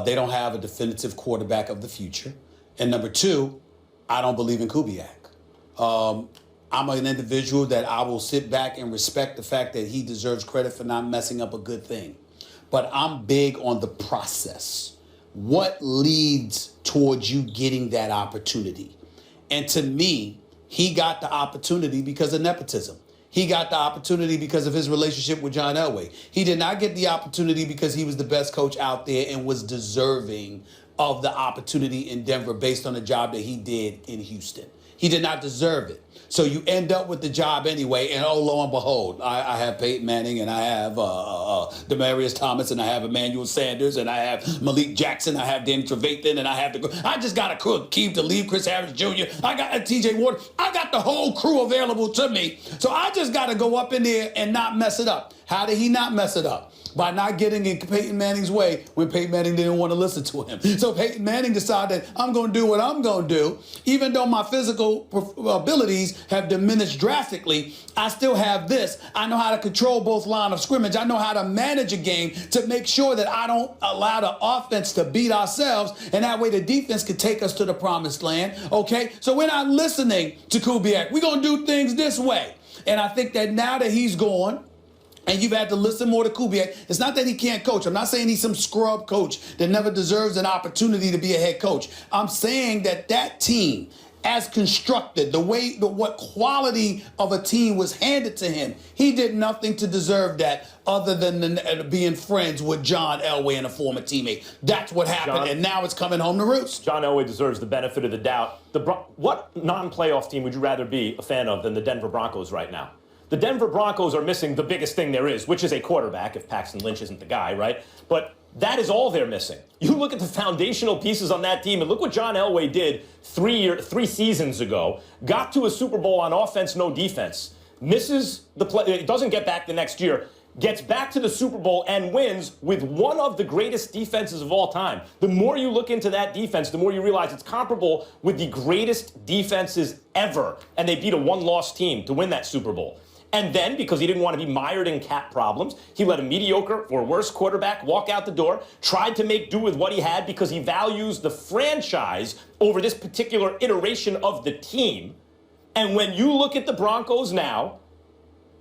they don't have a definitive quarterback of the future. And number two, I don't believe in Kubiak. I'm an individual that I will sit back and respect the fact that he deserves credit for not messing up a good thing. But I'm big on the process. What leads towards you getting that opportunity? And to me, he got the opportunity because of nepotism. He got the opportunity because of his relationship with John Elway. He did not get the opportunity because he was the best coach out there and was deserving of the opportunity in Denver based on the job that he did in Houston. He did not deserve it. So you end up with the job anyway, and oh, lo and behold, I have Peyton Manning, and I have Demaryius Thomas, and I have Emmanuel Sanders, and I have Malik Jackson, I have Danny Trevathan, and I just got a crew, Keith Talib, Chris Harris Jr., I got T.J. Ward, I got the whole crew available to me. So I just got to go up in there and not mess it up. How did he not mess it up? By not getting in Peyton Manning's way when Peyton Manning didn't want to listen to him. So Peyton Manning decided, I'm going to do what I'm going to do. Even though my physical abilities have diminished drastically, I still have this. I know how to control both line of scrimmage. I know how to manage a game to make sure that I don't allow the offense to beat ourselves, and that way the defense can take us to the promised land, okay? So we're not listening to Kubiak. We're going to do things this way. And I think that now that he's gone, and you've had to listen more to Kubiak. It's not that he can't coach. I'm not saying he's some scrub coach that never deserves an opportunity to be a head coach. I'm saying that team, as constructed, what quality of a team was handed to him, he did nothing to deserve that other than being friends with John Elway and a former teammate. That's what happened, and now it's coming home to roost. John Elway deserves the benefit of the doubt. What non-playoff team would you rather be a fan of than the Denver Broncos right now? The Denver Broncos are missing the biggest thing there is, which is a quarterback, if Paxton Lynch isn't the guy, right? But that is all they're missing. You look at the foundational pieces on that team, and look what John Elway did 3 seasons ago. Got to a Super Bowl on offense, no defense. Misses the play, doesn't get back the next year. Gets back to the Super Bowl and wins with one of the greatest defenses of all time. The more you look into that defense, the more you realize it's comparable with the greatest defenses ever. And they beat a one-loss team to win that Super Bowl. And then, because he didn't want to be mired in cap problems, he let a mediocre or worse quarterback walk out the door, tried to make do with what he had because he values the franchise over this particular iteration of the team. And when you look at the Broncos now,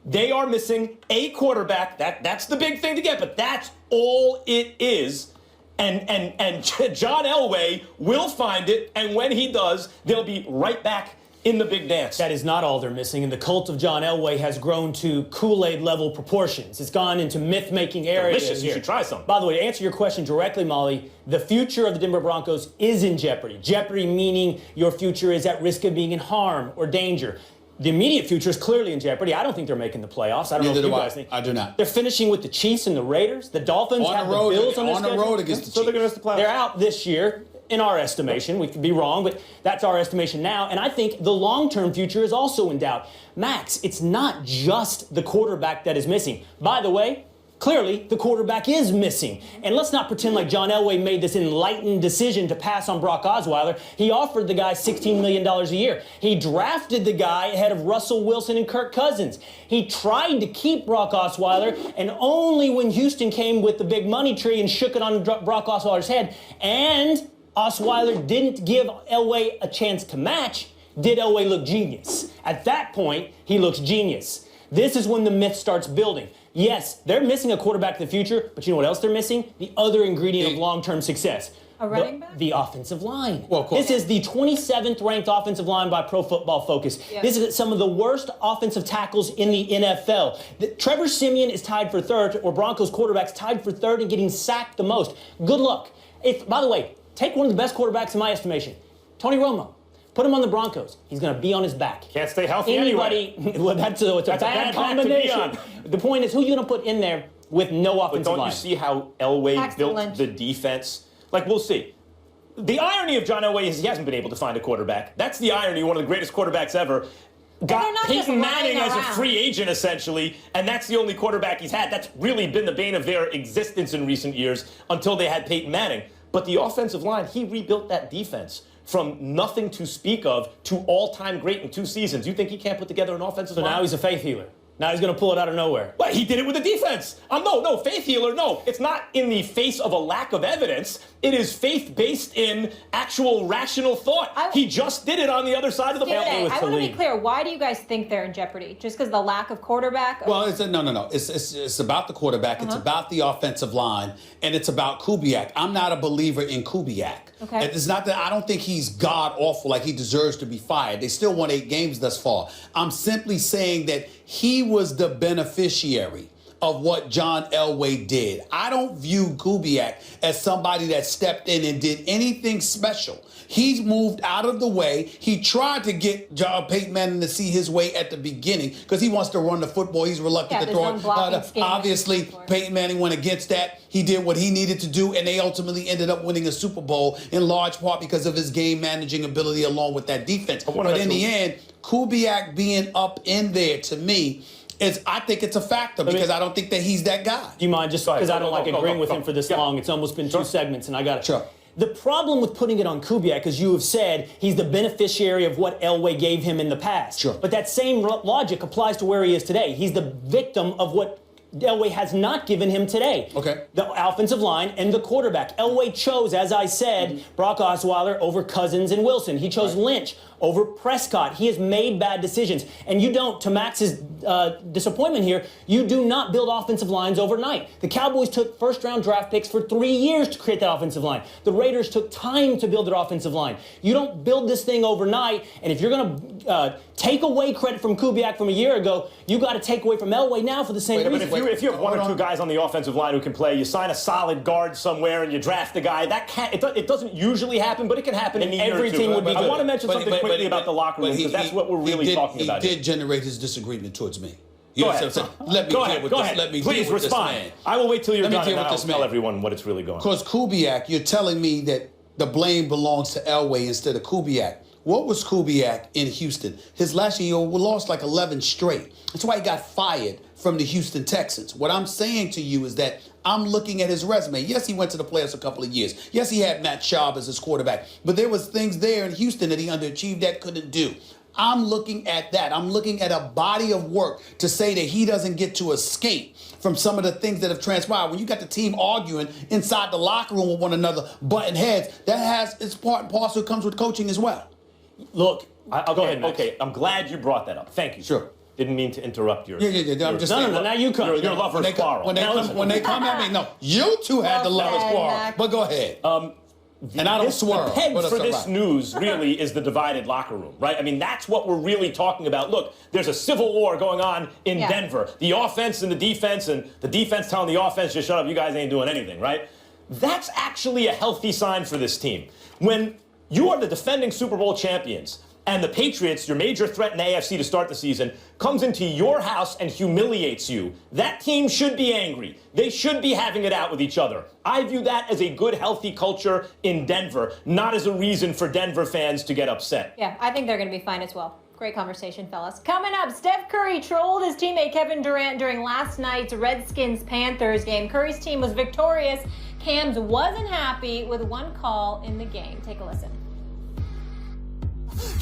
they are missing a quarterback. That's the big thing to get, but that's all it is. And John Elway will find it, and when he does, they'll be right back in the big dance. That is not all they're missing, and the cult of John Elway has grown to Kool-Aid level proportions. It's gone into myth-making areas. Delicious. You should try some. By the way, to answer your question directly, Molly, the future of the Denver Broncos is in jeopardy. Jeopardy meaning your future is at risk of being in harm or danger. The immediate future is clearly in jeopardy. I don't think they're making the playoffs. I don't know if you guys think. I do not. They're finishing with the Chiefs and the Raiders. The Dolphins have the Bills on their schedule. On the road against the Chiefs. So they're going to miss the playoffs. They're out this year, in our estimation. We could be wrong, but that's our estimation now. And I think the long-term future is also in doubt. Max, it's not just the quarterback that is missing. By the way, clearly the quarterback is missing. And let's not pretend like John Elway made this enlightened decision to pass on Brock Osweiler. He offered the guy $16 million a year. He drafted the guy ahead of Russell Wilson and Kirk Cousins. He tried to keep Brock Osweiler, and only when Houston came with the big money tree and shook it on Brock Osweiler's head, and Osweiler didn't give Elway a chance to match, did Elway look genius. At that point, he looks genius. This is when the myth starts building. Yes, they're missing a quarterback in the future, but you know what else they're missing? The other ingredient of long-term success. A running back? The offensive line. Well, of course. This is the 27th ranked offensive line by Pro Football Focus. Yeah. This is some of the worst offensive tackles in the NFL. Trevor Siemian is tied for third, or Broncos quarterback's tied for third and getting sacked the most. Good luck. By the way, take one of the best quarterbacks in my estimation, Tony Romo. Put him on the Broncos. He's going to be on his back. Can't stay healthy anyway. Well, it's a bad combination. The point is, who are you going to put in there with no offensive line? But don't you see how Elway Paxton built Lynch. the defense? Like, we'll see. The irony of John Elway is he hasn't been able to find a quarterback. That's the irony. One of the greatest quarterbacks ever. Got Peyton Manning as a free agent, essentially, and that's the only quarterback he's had. That's really been the bane of their existence in recent years until they had Peyton Manning. But the offensive line, he rebuilt that defense from nothing to speak of to all-time great in 2 seasons. You think he can't put together an offensive line? So now he's a faith healer. Now he's going to pull it out of nowhere. Well, he did it with the defense. No, faith healer, no. It's not in the face of a lack of evidence. It is faith based in actual rational thought. He just did it on the other side of the ball. I want to be clear. Why do you guys think they're in jeopardy? Just because of the lack of quarterback? Well, no. It's about the quarterback. It's about the offensive line, and it's about Kubiak. I'm not a believer in Kubiak. Okay. It's not that I don't think he's god awful, like he deserves to be fired. They still won 8 games thus far. I'm simply saying that he was the beneficiary of what John Elway did. I don't view Kubiak as somebody that stepped in and did anything special. He's moved out of the way. He tried to get Peyton Manning to see his way at the beginning because he wants to run the football. He's reluctant to throw it. Obviously, Peyton Manning went against that. He did what he needed to do, and they ultimately ended up winning a Super Bowl in large part because of his game managing ability along with that defense. But in the end, Kubiak being up in there, to me, I think it's a factor because I don't think that he's that guy. Do you mind, just because I don't like agreeing with him for this long? It's almost been 2 segments, and I got it. Sure. The problem with putting it on Kubiak, as you have said, he's the beneficiary of what Elway gave him in the past. Sure. But that same logic applies to where he is today. He's the victim of what Elway has not given him today. Okay. The offensive line and the quarterback. Elway chose, as I said, Brock Osweiler over Cousins and Wilson. He chose Lynch over Prescott. He has made bad decisions. And you don't, to Max's disappointment here, you do not build offensive lines overnight. The Cowboys took first-round draft picks for 3 years to create that offensive line. The Raiders took time to build their offensive line. You don't build this thing overnight, and if you're going to take away credit from Kubiak from a year ago, you got to take away from Elway now for the same reason. But if you have 1 or 2 guys on the offensive line who can play, you sign a solid guard somewhere and you draft the guy, it doesn't usually happen, but it can happen in a year or 2. Everything would be good. I want to mention something quickly about the locker room, because that's what we're really talking about. He did generate his disagreement towards me. You Go know ahead. Let me Go deal ahead. with Go this. ahead. Let me Please deal with respond. this man. I will wait till you're done, and deal then with I'll this tell man. everyone what it's really going on. Because Kubiak, you're telling me that the blame belongs to Elway instead of Kubiak. What was Kubiak in Houston? His last year, he lost like 11 straight. That's why he got fired from the Houston Texans. What I'm saying to you is that I'm looking at his resume. Yes, he went to the playoffs a couple of years. Yes, he had Matt Schaub as his quarterback. But there was things there in Houston that he underachieved that couldn't do. I'm looking at that. I'm looking at a body of work to say that he doesn't get to escape from some of the things that have transpired. When you got the team arguing inside the locker room with one another, butting heads, that has its part and parcel. It comes with coaching as well. Look, Go ahead, Max. Okay, I'm glad you brought that up. Thank you. Sure. Didn't mean to interrupt your... Yeah. I'm just saying. No, now you come. Your lovers quarrel. When they come at me, no, you two had the lovers quarrel. But go ahead. And I don't swear. The peg for this news really is the divided locker room, right? I mean, that's what we're really talking about. Look, there's a civil war going on in Denver. The offense and the defense telling the offense, just shut up, you guys ain't doing anything, right? That's actually a healthy sign for this team. When you are the defending Super Bowl champions, and the Patriots, your major threat in the AFC to start the season, comes into your house and humiliates you, that team should be angry. They should be having it out with each other. I view that as a good, healthy culture in Denver, not as a reason for Denver fans to get upset. Yeah, I think they're going to be fine as well. Great conversation, fellas. Coming up, Steph Curry trolled his teammate Kevin Durant during last night's Redskins-Panthers game. Curry's team was victorious. Cam's wasn't happy with one call in the game. Take a listen.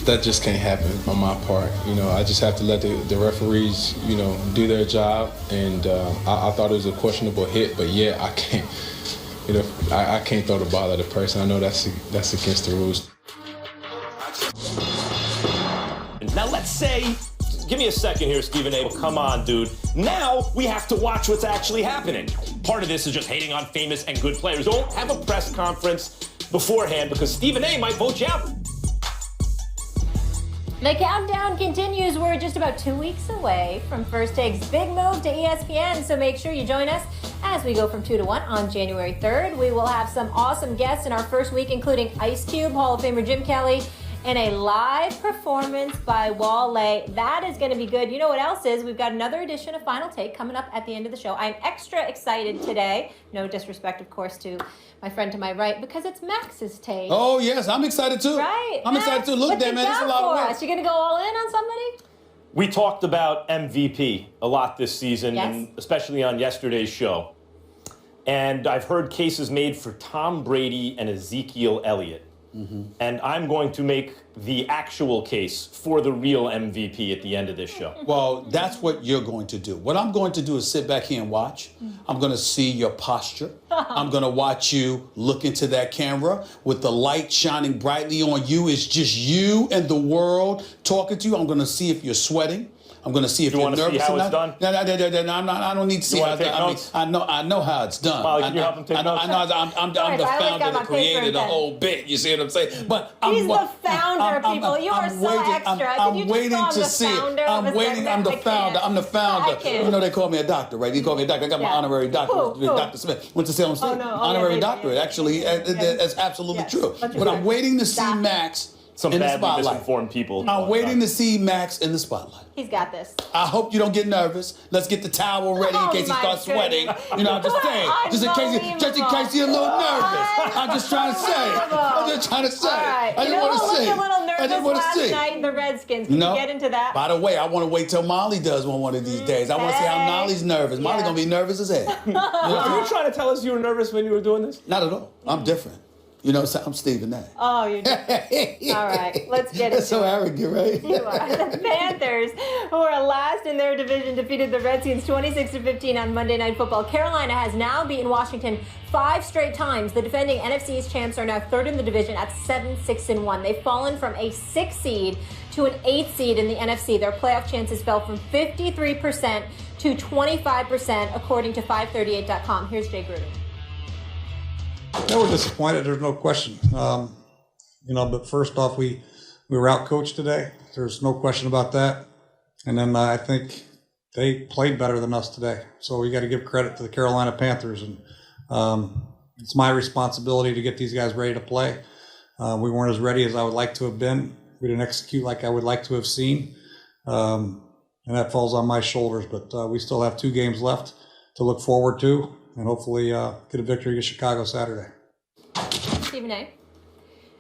That just can't happen on my part. I just have to let the referees, do their job. And I thought it was a questionable hit, but yeah, I can't, I can't throw the ball at a person. I know that's against the rules. Now let's say, give me a second here, Stephen A. Come on, dude. Now we have to watch what's actually happening. Part of this is just hating on famous and good players. Don't have a press conference beforehand because Stephen A. might vote you out. The countdown continues. We're just about 2 weeks away from First Take's big move to ESPN, so make sure you join us as we go from 2 to 1 on January 3rd. We will have some awesome guests in our first week, including Ice Cube, Hall of Famer Jim Kelly, and a live performance by Wale. That is going to be good. You know what else is? We've got another edition of Final Take coming up at the end of the show. I'm extra excited today. No disrespect, of course, to my friend to my right, because it's Max's take. Oh, yes. I'm excited, too. Right. I'm excited, too. Look, there, man. It's a lot of work. You going to go all in on somebody? We talked about MVP a lot this season, yes, and especially on yesterday's show. And I've heard cases made for Tom Brady and Ezekiel Elliott. Mm-hmm. And I'm going to make the actual case for the real MVP at the end of this show. Well, that's what you're going to do. What I'm going to do is sit back here and watch. I'm going to see your posture. I'm going to watch you look into that camera with the light shining brightly on you. It's just you and the world talking to you. I'm going to see if you're sweating. I'm going to see if you're nervous. You want to see how it's done? No, I don't need to see how it's done. I know how it's done. Molly, can you help him take notes? I'm the founder that created the whole bit. You see what I'm saying? But he's the founder, people. You are so extra. I'm waiting to see it. I'm waiting. I'm the founder. I'm the founder. You know they call me a doctor, right? They call me a doctor. I got my honorary doctorate with Dr. Smith. Went to Salem State. Honorary doctorate. Actually, that's absolutely true. But I'm waiting to see Max some in the badly spotlight. misinformed people. I'm waiting to see Max in the spotlight. He's got this. I hope you don't get nervous. Let's get the towel ready in case he starts sweating. You know, I'm just saying. Just in case you're a little nervous. I'm just trying to say. I just want to see. A little nervous last night in the Redskins. Can you get into that? By the way, I want to wait till Molly does one of these days. I want to see how Molly's nervous. Molly's going to be nervous as hell. Are you trying to tell us you were nervous when you were doing this? Not at all. I'm different. You know, I'm Stephen A. Oh, you're different. All right, let's get it. That's so arrogant, right? You are. The Panthers, who are last in their division, defeated the Redskins 26-15 on Monday Night Football. Carolina has now beaten Washington 5 straight times. The defending NFC East champs are now third in the division at 7-6-1. They've fallen from a 6th seed to an 8th seed in the NFC. Their playoff chances fell from 53% to 25%, according to 538.com. Here's Jay Gruden. They were disappointed, there's no question. But first off, we were out-coached today. There's no question about that. And then I think they played better than us today. So we got to give credit to the Carolina Panthers. And it's my responsibility to get these guys ready to play. We weren't as ready as I would like to have been. We didn't execute like I would like to have seen. And that falls on my shoulders. But we still have 2 games left to look forward to. And hopefully get a victory against Chicago Saturday. Stephen A.,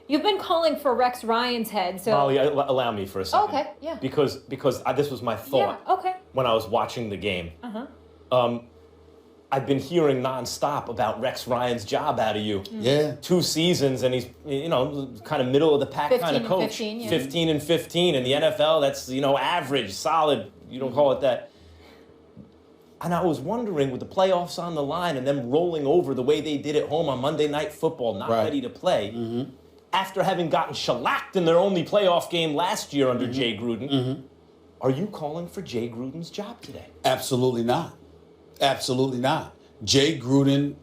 you've been calling for Rex Ryan's head. So Molly, allow me for a second. Okay, yeah. Because this was my thought. Yeah, okay. When I was watching the game. I've been hearing nonstop about Rex Ryan's job out of you. Yeah. 2 seasons, and he's, kind of middle of the pack kind of coach. 15 and 15 in the NFL. That's, average, solid. You don't call it that. And I was wondering, with the playoffs on the line and them rolling over the way they did at home on Monday Night Football, not ready to play, after having gotten shellacked in their only playoff game last year under Jay Gruden, are you calling for Jay Gruden's job today? Absolutely not. Absolutely not. Jay Gruden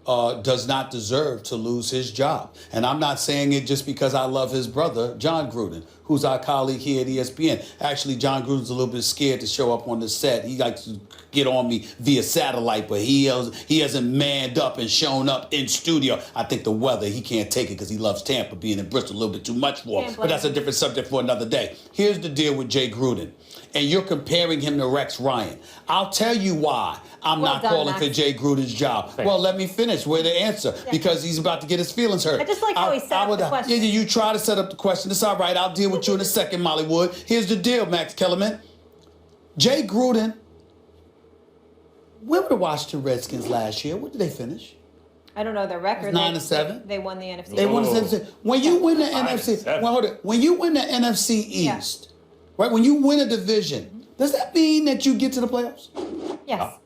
does not deserve to lose his job. And I'm not saying it just because I love his brother, John Gruden, who's our colleague here at ESPN. Actually, John Gruden's a little bit scared to show up on the set. He likes to get on me via satellite, but he hasn't manned up and shown up in studio. I think the weather, he can't take it because he loves Tampa, being in Bristol a little bit too much for him. But that's a different subject for another day. Here's the deal with Jay Gruden. And you're comparing him to Rex Ryan. I'll tell you why I'm not calling for Jay Gruden's job. Well, let me finish with the answer because he's about to get his feelings hurt. I just like how he set up the question. Yeah, you try to set up the question. It's all right. I'll deal with you in a second, Molly Wood. Here's the deal, Max Kellerman. Jay Gruden, where were the Washington Redskins last year? What did they finish? I don't know their record. 9-7. They won the NFC. They won the NFC. When you win the NFC, well, hold it. When you win the NFC East, right? When you win a division, does that mean that you get to the playoffs? Yes.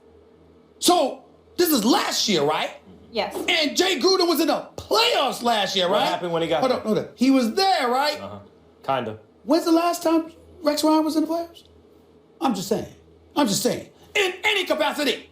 So this is last year, right? Yes. And Jay Gruden was in the playoffs last year, right? What happened when he got there? Hold on. He was there, right? Kinda. When's the last time Rex Ryan was in the playoffs? I'm just saying. In any capacity.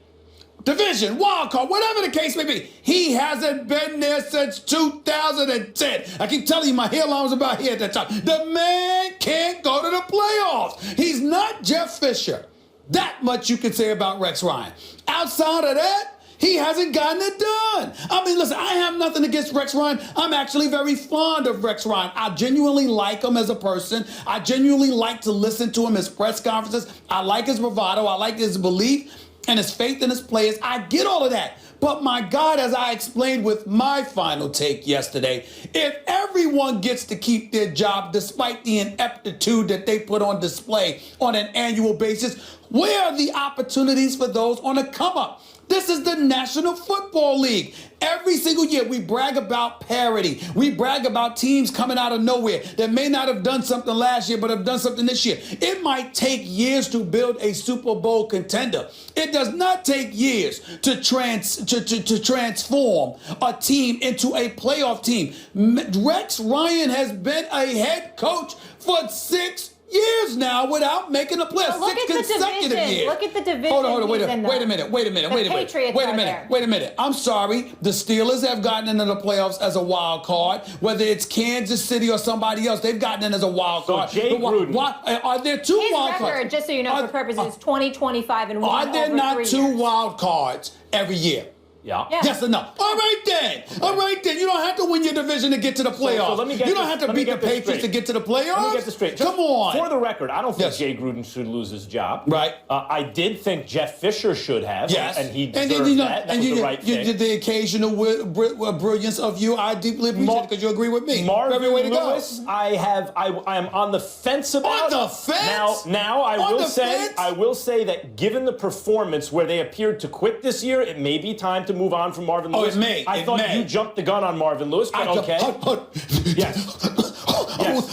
Division, wild card, whatever the case may be. He hasn't been there since 2010. I keep telling you, my hairline was about here at that time. The man can't go to the playoffs. He's not Jeff Fisher. That much you can say about Rex Ryan. Outside of that, he hasn't gotten it done. I mean, listen, I have nothing against Rex Ryan. I'm actually very fond of Rex Ryan. I genuinely like him as a person. I genuinely like to listen to him, his press conferences. I like his bravado. I like his belief and his faith in his players. I get all of that. But my God, as I explained with my final take yesterday, if everyone gets to keep their job despite the ineptitude that they put on display on an annual basis, where are the opportunities for those on the come up? This is the National Football League. Every single year we brag about parity. We brag about teams coming out of nowhere that may not have done something last year but have done something this year. It might take years to build a Super Bowl contender. It does not take years to transform a team into a playoff team. Rex Ryan has been a head coach for 6 years now without making a playoff. Look 6 at the consecutive division. years. Look at the division. Hold on. Wait a minute. I'm sorry. The Steelers have gotten into the playoffs as a wild card. Whether it's Kansas City or somebody else, they've gotten in as a wild card. Jay Gruden. Are there two wild cards? His record, just so you know, for purposes, 20-25 and 1 Are there over not 3 two years. wild cards every year? Yeah. Yes or no? All right then. You don't have to win your division to get to the playoffs. So let me get you don't have to beat the Patriots straight. to get to the playoffs. Let me get this straight. Come on. For the record, I don't think Yes. Jay Gruden should lose his job. Right. I did think Jeff Fisher should have. Yes. And he deserved that. That was the right thing. You did the occasional brilliance of you. I deeply appreciate it because you agree with me. Marvin Every way to Lewis, go. I am on the fence about. On the fence? Now I will say that given the performance where they appeared to quit this year, it may be time to move on from Marvin Lewis. I thought you jumped the gun on Marvin Lewis, but okay. Yes.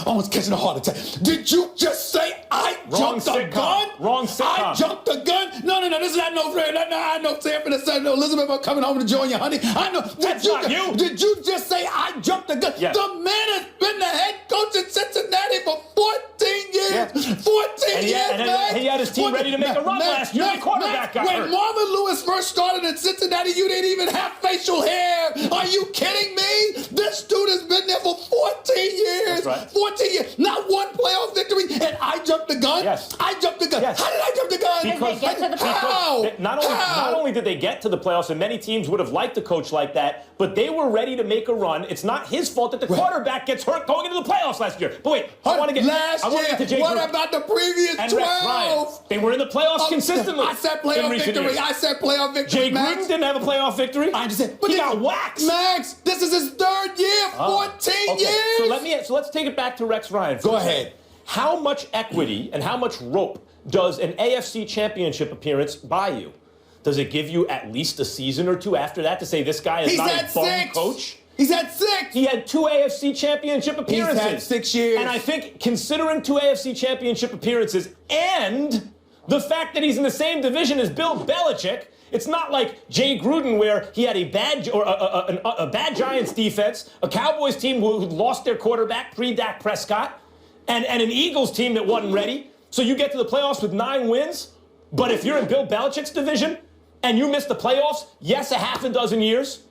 I was catching a heart attack. Did you just say I jumped the gun? Wrong sitcom. I jumped the gun? No. This is not no friend. I know San Francisco, Elizabeth are coming home to join you, honey. I know. That's not you. Did you just say I jumped the gun? Yes. The man has been the head coach in Cincinnati for 14 years. Yeah. 14 years, man. He had his team ready to make a run last year. The quarterback got hurt. When Marvin Lewis first started in Cincinnati, you didn't even have facial hair. Are you kidding me? This dude has been there for 14 years. That's right. 14 years. Not one playoff victory, and I jumped the gun? Yes. I jumped the gun. Yes. How did I jump the gun? Because they get to the How? Not only did they get to the playoffs, and many teams would have liked a coach like that, but they were ready to make a run. It's not his fault that the quarterback gets hurt going into the playoffs last year. But wait, I want to get to Jay What Gruden about the previous and 12? Rex Ryan. They were in the playoffs consistently. I said playoff victory. I said playoff victory. Jay Gruden didn't have a playoff victory. I understand. But he got waxed. Max, this is his third year. 14 years. So let's take it back to Rex Ryan. Go ahead. How much equity and how much rope does an AFC championship appearance buy you? Does it give you at least a season or two after that to say this guy is not a bum coach? He's had 6. He had 2 AFC championship appearances. He's had 6 years. And I think considering 2 AFC championship appearances and the fact that he's in the same division as Bill Belichick, it's not like Jay Gruden where he had a bad Giants defense, a Cowboys team who lost their quarterback pre-Dak Prescott, and an Eagles team that wasn't ready. So you get to the playoffs with 9 wins, but if you're in Bill Belichick's division and you missed the playoffs, yes, a half a dozen years,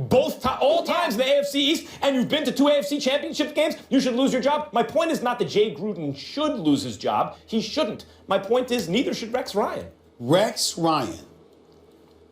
all times in the AFC East, and you've been to 2 AFC championship games, you should lose your job. My point is not that Jay Gruden should lose his job. He shouldn't. My point is neither should Rex Ryan. Rex Ryan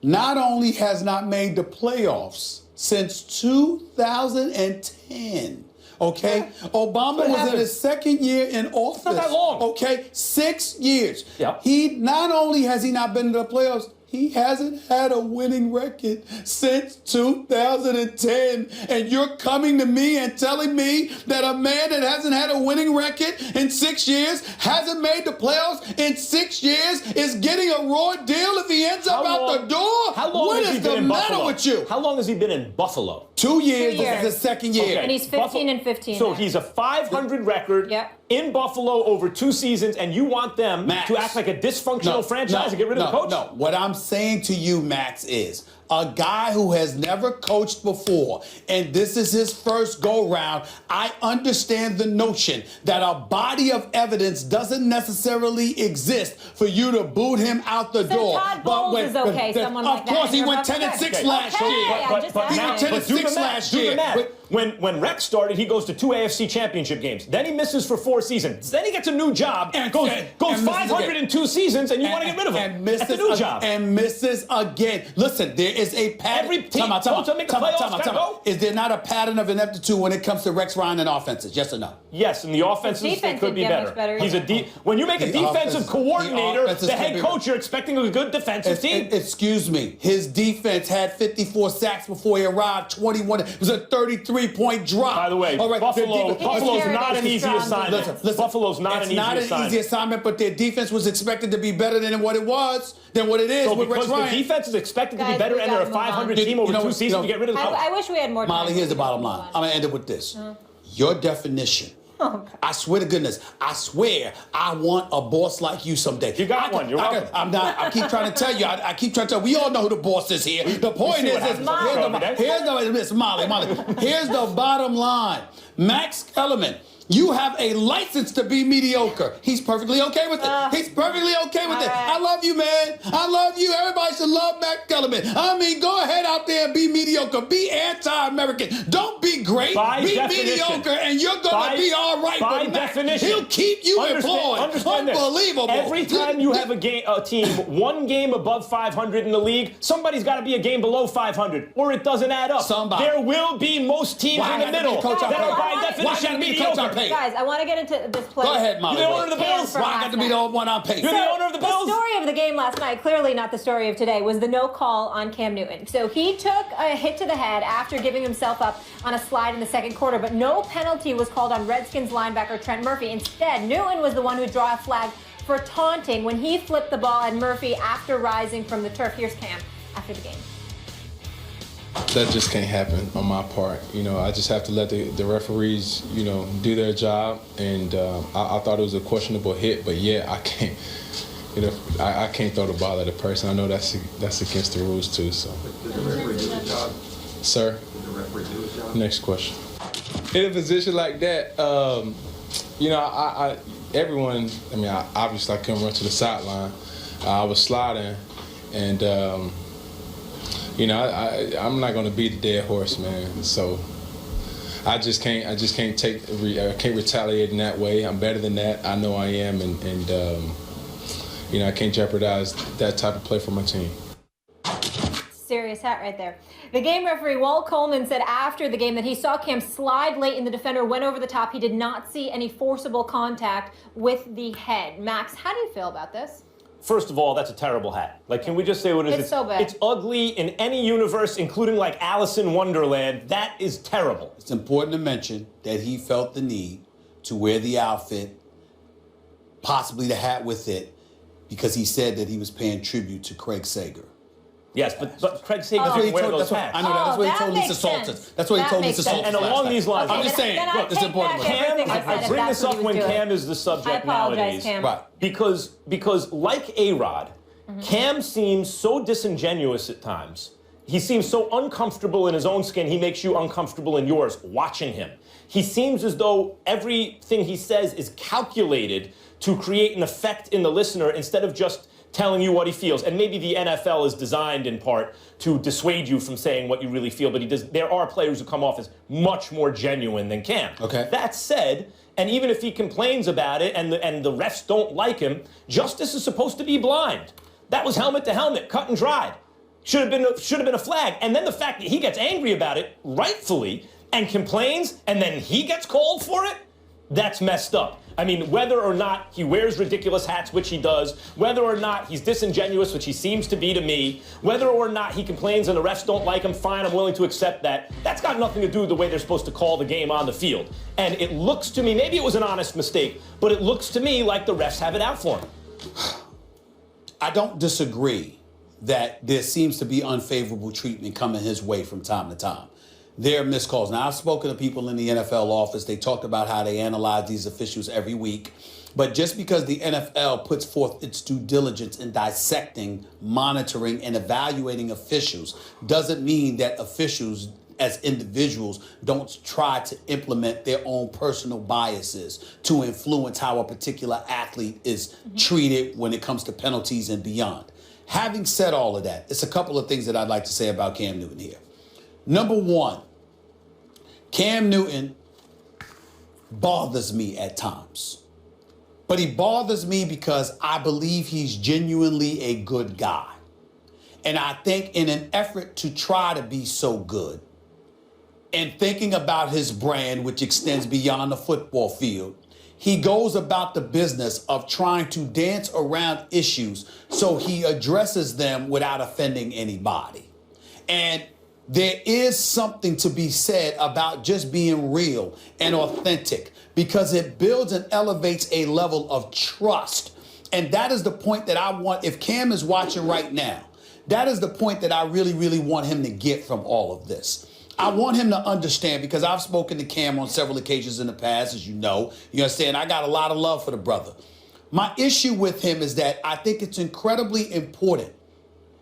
not only has not made the playoffs since 2010. Okay, Obama was in his second year in office. Not that long. Okay, 6 years. Yep. He not only has he not been to the playoffs, he hasn't had a winning record since 2010. And you're coming to me and telling me that a man that hasn't had a winning record in 6 years, hasn't made the playoffs in 6 years, is getting a raw deal if he ends up out the door? How long What has he is been the in matter Buffalo? with you? How long has he been in Buffalo? 2 years. 2 years. This is his second year. Okay. And he's 15 and 15 So now. he's a 500 record Yep. in Buffalo over 2 seasons, and you want them Max. to act like a dysfunctional franchise and get rid of the coach? No, what I'm saying to you, Max, is a guy who has never coached before, and this is his first go-round. I understand the notion that a body of evidence doesn't necessarily exist for you to boot him out the door. Todd Bowles is okay, someone like of that. course, he You're went above 10-6 okay. last Okay, year. I'm just He asking. went 10-6 last year. Do the math. When Rex started, he goes to 2 AFC championship games. Then he misses for 4 seasons. Then he gets a new job and goes misses 500 in 2 seasons, and you want to get rid of him. And misses That's a new job. And misses again. Listen, there is a pattern. Every team goes to make the playoffs, gotta go. Is there not a pattern of ineptitude when it comes to Rex Ryan and offenses? Yes or no? Yes, and the offenses His defense they could be didn't get better. much better either. When you make a The defensive offenses- coordinator, the offenses the could head be coach, you're expecting a good defensive team. Excuse me. His defense had 54 sacks before he arrived. 21. It was a 33-point drop. By the way, All right, Buffalo's not an easy Strong assignment. defense. Buffalo's not an easy assignment. It's not an easy assignment, but their defense was expected to be better than what it was, than what it is So with Rex because Ryan. the defense is expected to be Guys, better we and they're a gotta move on. 500 team over You know 2 what- seasons you know- to get rid of the coach. I wish we had more time. Molly, here's the bottom line. I'm gonna end it with this. Your definition. I swear to goodness, I swear I want a boss like you someday. You got one. You're welcome. I'm not. I keep trying to tell you. I keep trying to tell you. We all know who the boss is here. The point see is, what happens on here's Molly. Here's the bottom line. Max Kellerman. You have a license to be mediocre. He's perfectly okay with it. He's perfectly okay with it. right. I love you, man. I love you. Everybody should love Max Kellerman. I mean, go ahead out there and be mediocre. Be anti-American. Don't be great. By be definition. mediocre, and you're going to be all right By with Max. definition. He'll keep you employed. Understand this. Unbelievable. Every time you have a team 1 game above 500 in the league, somebody's got to be a game below 500, or it doesn't add up. Somebody. There will be most teams Why in the I gotta be middle the coach I that pay? are by Why I definition gotta be the coach I mediocre. pay? Guys, I want to get into this play. Go ahead, Molly. You're the owner of the Bills. Why I got to be the one on pace? You're the owner of the Bills. The story of the game last night, clearly not the story of today, was the no call on Cam Newton. So he took a hit to the head after giving himself up on a slide in the second quarter, but no penalty was called on Redskins linebacker Trent Murphy. Instead, Newton was the one who drew a flag for taunting when he flipped the ball at Murphy after rising from the turf. Here's Cam after the game. That just can't happen on my part. You know, I just have to let the referees, you know, do their job. And I thought it was a questionable hit, but yeah, I can't. You know, I can't throw the ball at a person. I know that's against the rules too. So. Did the referee do his job? Sir. Did the referee do his job? Next question. In a position like that, you know, everyone. I mean, obviously I couldn't run to the sideline. I was sliding, and. You know, I'm not going to beat the dead horse, man. So I just can't can't retaliate in that way. I'm better than that. I know I am, and you know, I can't jeopardize that type of play for my team. Serious hat right there. The game referee, Walt Coleman, said after the game that he saw Cam slide late and the defender went over the top. He did not see any forcible contact with the head. Max, how do you feel about this? First of all, that's a terrible hat. Like, can we just say what it is? It's so bad. It's ugly in any universe, including like Alice in Wonderland. That is terrible. It's important to mention that he felt the need to wear the outfit, possibly the hat with it, because he said that he was paying tribute to Craig Sager. Yes, but Craig Sager doesn't wear those hats. I know that. That's what he that told makes Lisa sense. Salters. That's what he That told makes Lisa sense. Salters. And along last these night. lines, I'm just saying. then I Look, this is take important. back everything I said I if bring that's this what up he when was doing. Cam is the subject I apologize, nowadays. Cam. Right. Because like A-Rod, Cam seems so disingenuous at times. He seems so uncomfortable in his own skin, he makes you uncomfortable in yours watching him. He seems as though everything he says is calculated to create an effect in the listener instead of just telling you what he feels. And maybe the NFL is designed in part to dissuade you from saying what you really feel, but there are players who come off as much more genuine than Cam. Okay. That said, and even if he complains about it and the refs don't like him, justice is supposed to be blind. That was helmet to helmet, cut and dried. Should have been a flag. And then the fact that he gets angry about it, rightfully, and complains, and then he gets called for it, that's messed up. I mean, whether or not he wears ridiculous hats, which he does, whether or not he's disingenuous, which he seems to be to me, whether or not he complains and the refs don't like him, fine, I'm willing to accept that. That's got nothing to do with the way they're supposed to call the game on the field. And it looks to me, maybe it was an honest mistake, but it looks to me like the refs have it out for him. I don't disagree that there seems to be unfavorable treatment coming his way from time to time. There are missed calls. Now, I've spoken to people in the NFL office. They talked about how they analyze these officials every week. But just because the NFL puts forth its due diligence in dissecting, monitoring, and evaluating officials doesn't mean that officials as individuals don't try to implement their own personal biases to influence how a particular athlete is treated when it comes to penalties and beyond. Having said all of that, it's a couple of things that I'd like to say about Cam Newton here. Number one, Cam Newton bothers me at times. But he bothers me because I believe he's genuinely a good guy. And I think in an effort to try to be so good, and thinking about his brand, which extends beyond the football field, he goes about the business of trying to dance around issues so he addresses them without offending anybody. And there is something to be said about just being real and authentic because it builds and elevates a level of trust. And that is the point that I want, if Cam is watching right now, that is the point that I really, really want him to get from all of this. I want him to understand, because I've spoken to Cam on several occasions in the past, as you know. You understand, I got a lot of love for the brother. My issue with him is that I think it's incredibly important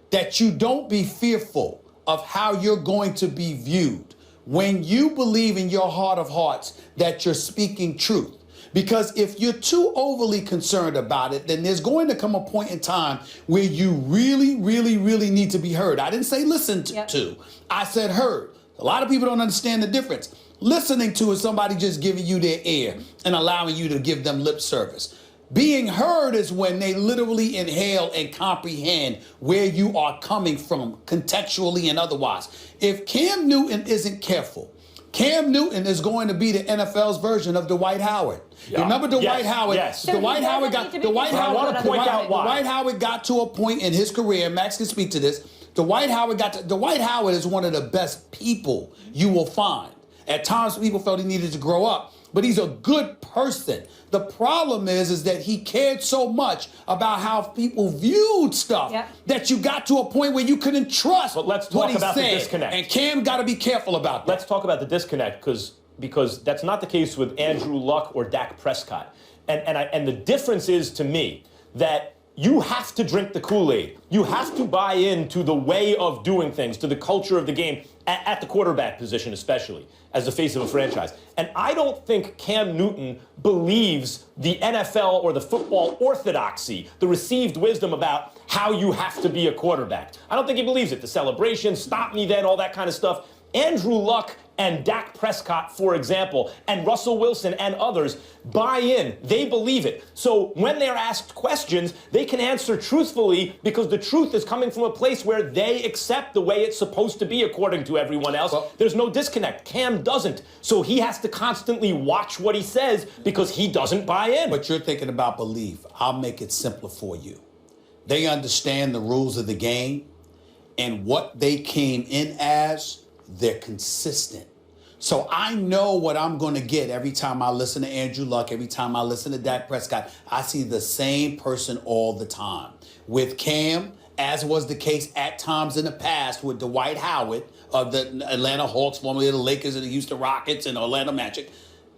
that you don't be fearful of how you're going to be viewed when you believe in your heart of hearts that you're speaking truth. Because if you're too overly concerned about it, then there's going to come a point in time where you really, really, really need to be heard. I didn't say listened to. I said heard. A lot of people don't understand the difference. Listening to is somebody just giving you their ear and allowing you to give them lip service. Being heard is when they literally inhale and comprehend where you are coming from, contextually and otherwise. If Cam Newton isn't careful, Cam Newton is going to be the NFL's version of Dwight Howard. Yeah. Remember Dwight Howard? Yes. Dwight Howard got to a point in his career, Max can speak to this. Dwight Howard is one of the best people you will find. At times people felt he needed to grow up, but he's a good person. The problem is that he cared so much about how people viewed stuff that you got to a point where you couldn't trust what he said. The disconnect. And Cam got to be careful about that. Let's talk about the disconnect because that's not the case with Andrew Luck or Dak Prescott. And the difference is, to me, that you have to drink the Kool-Aid. You have to buy into the way of doing things, to the culture of the game, at the quarterback position especially, as the face of a franchise. And I don't think Cam Newton believes the NFL or the football orthodoxy, the received wisdom about how you have to be a quarterback. I don't think he believes it. The celebration, stop me then, all that kind of stuff. Andrew Luck and Dak Prescott, for example, and Russell Wilson and others buy in. They believe it. So when they're asked questions, they can answer truthfully because the truth is coming from a place where they accept the way it's supposed to be according to everyone else. Well, there's no disconnect. Cam doesn't. So he has to constantly watch what he says because he doesn't buy in. But you're thinking about belief. I'll make it simpler for you. They understand the rules of the game, and what they came in as, they're consistent. So I know what I'm going to get every time I listen to Andrew Luck, every time I listen to Dak Prescott. I see the same person all the time. With Cam, as was the case at times in the past with Dwight Howard of the Atlanta Hawks, formerly of the Lakers and the Houston Rockets and Orlando Magic,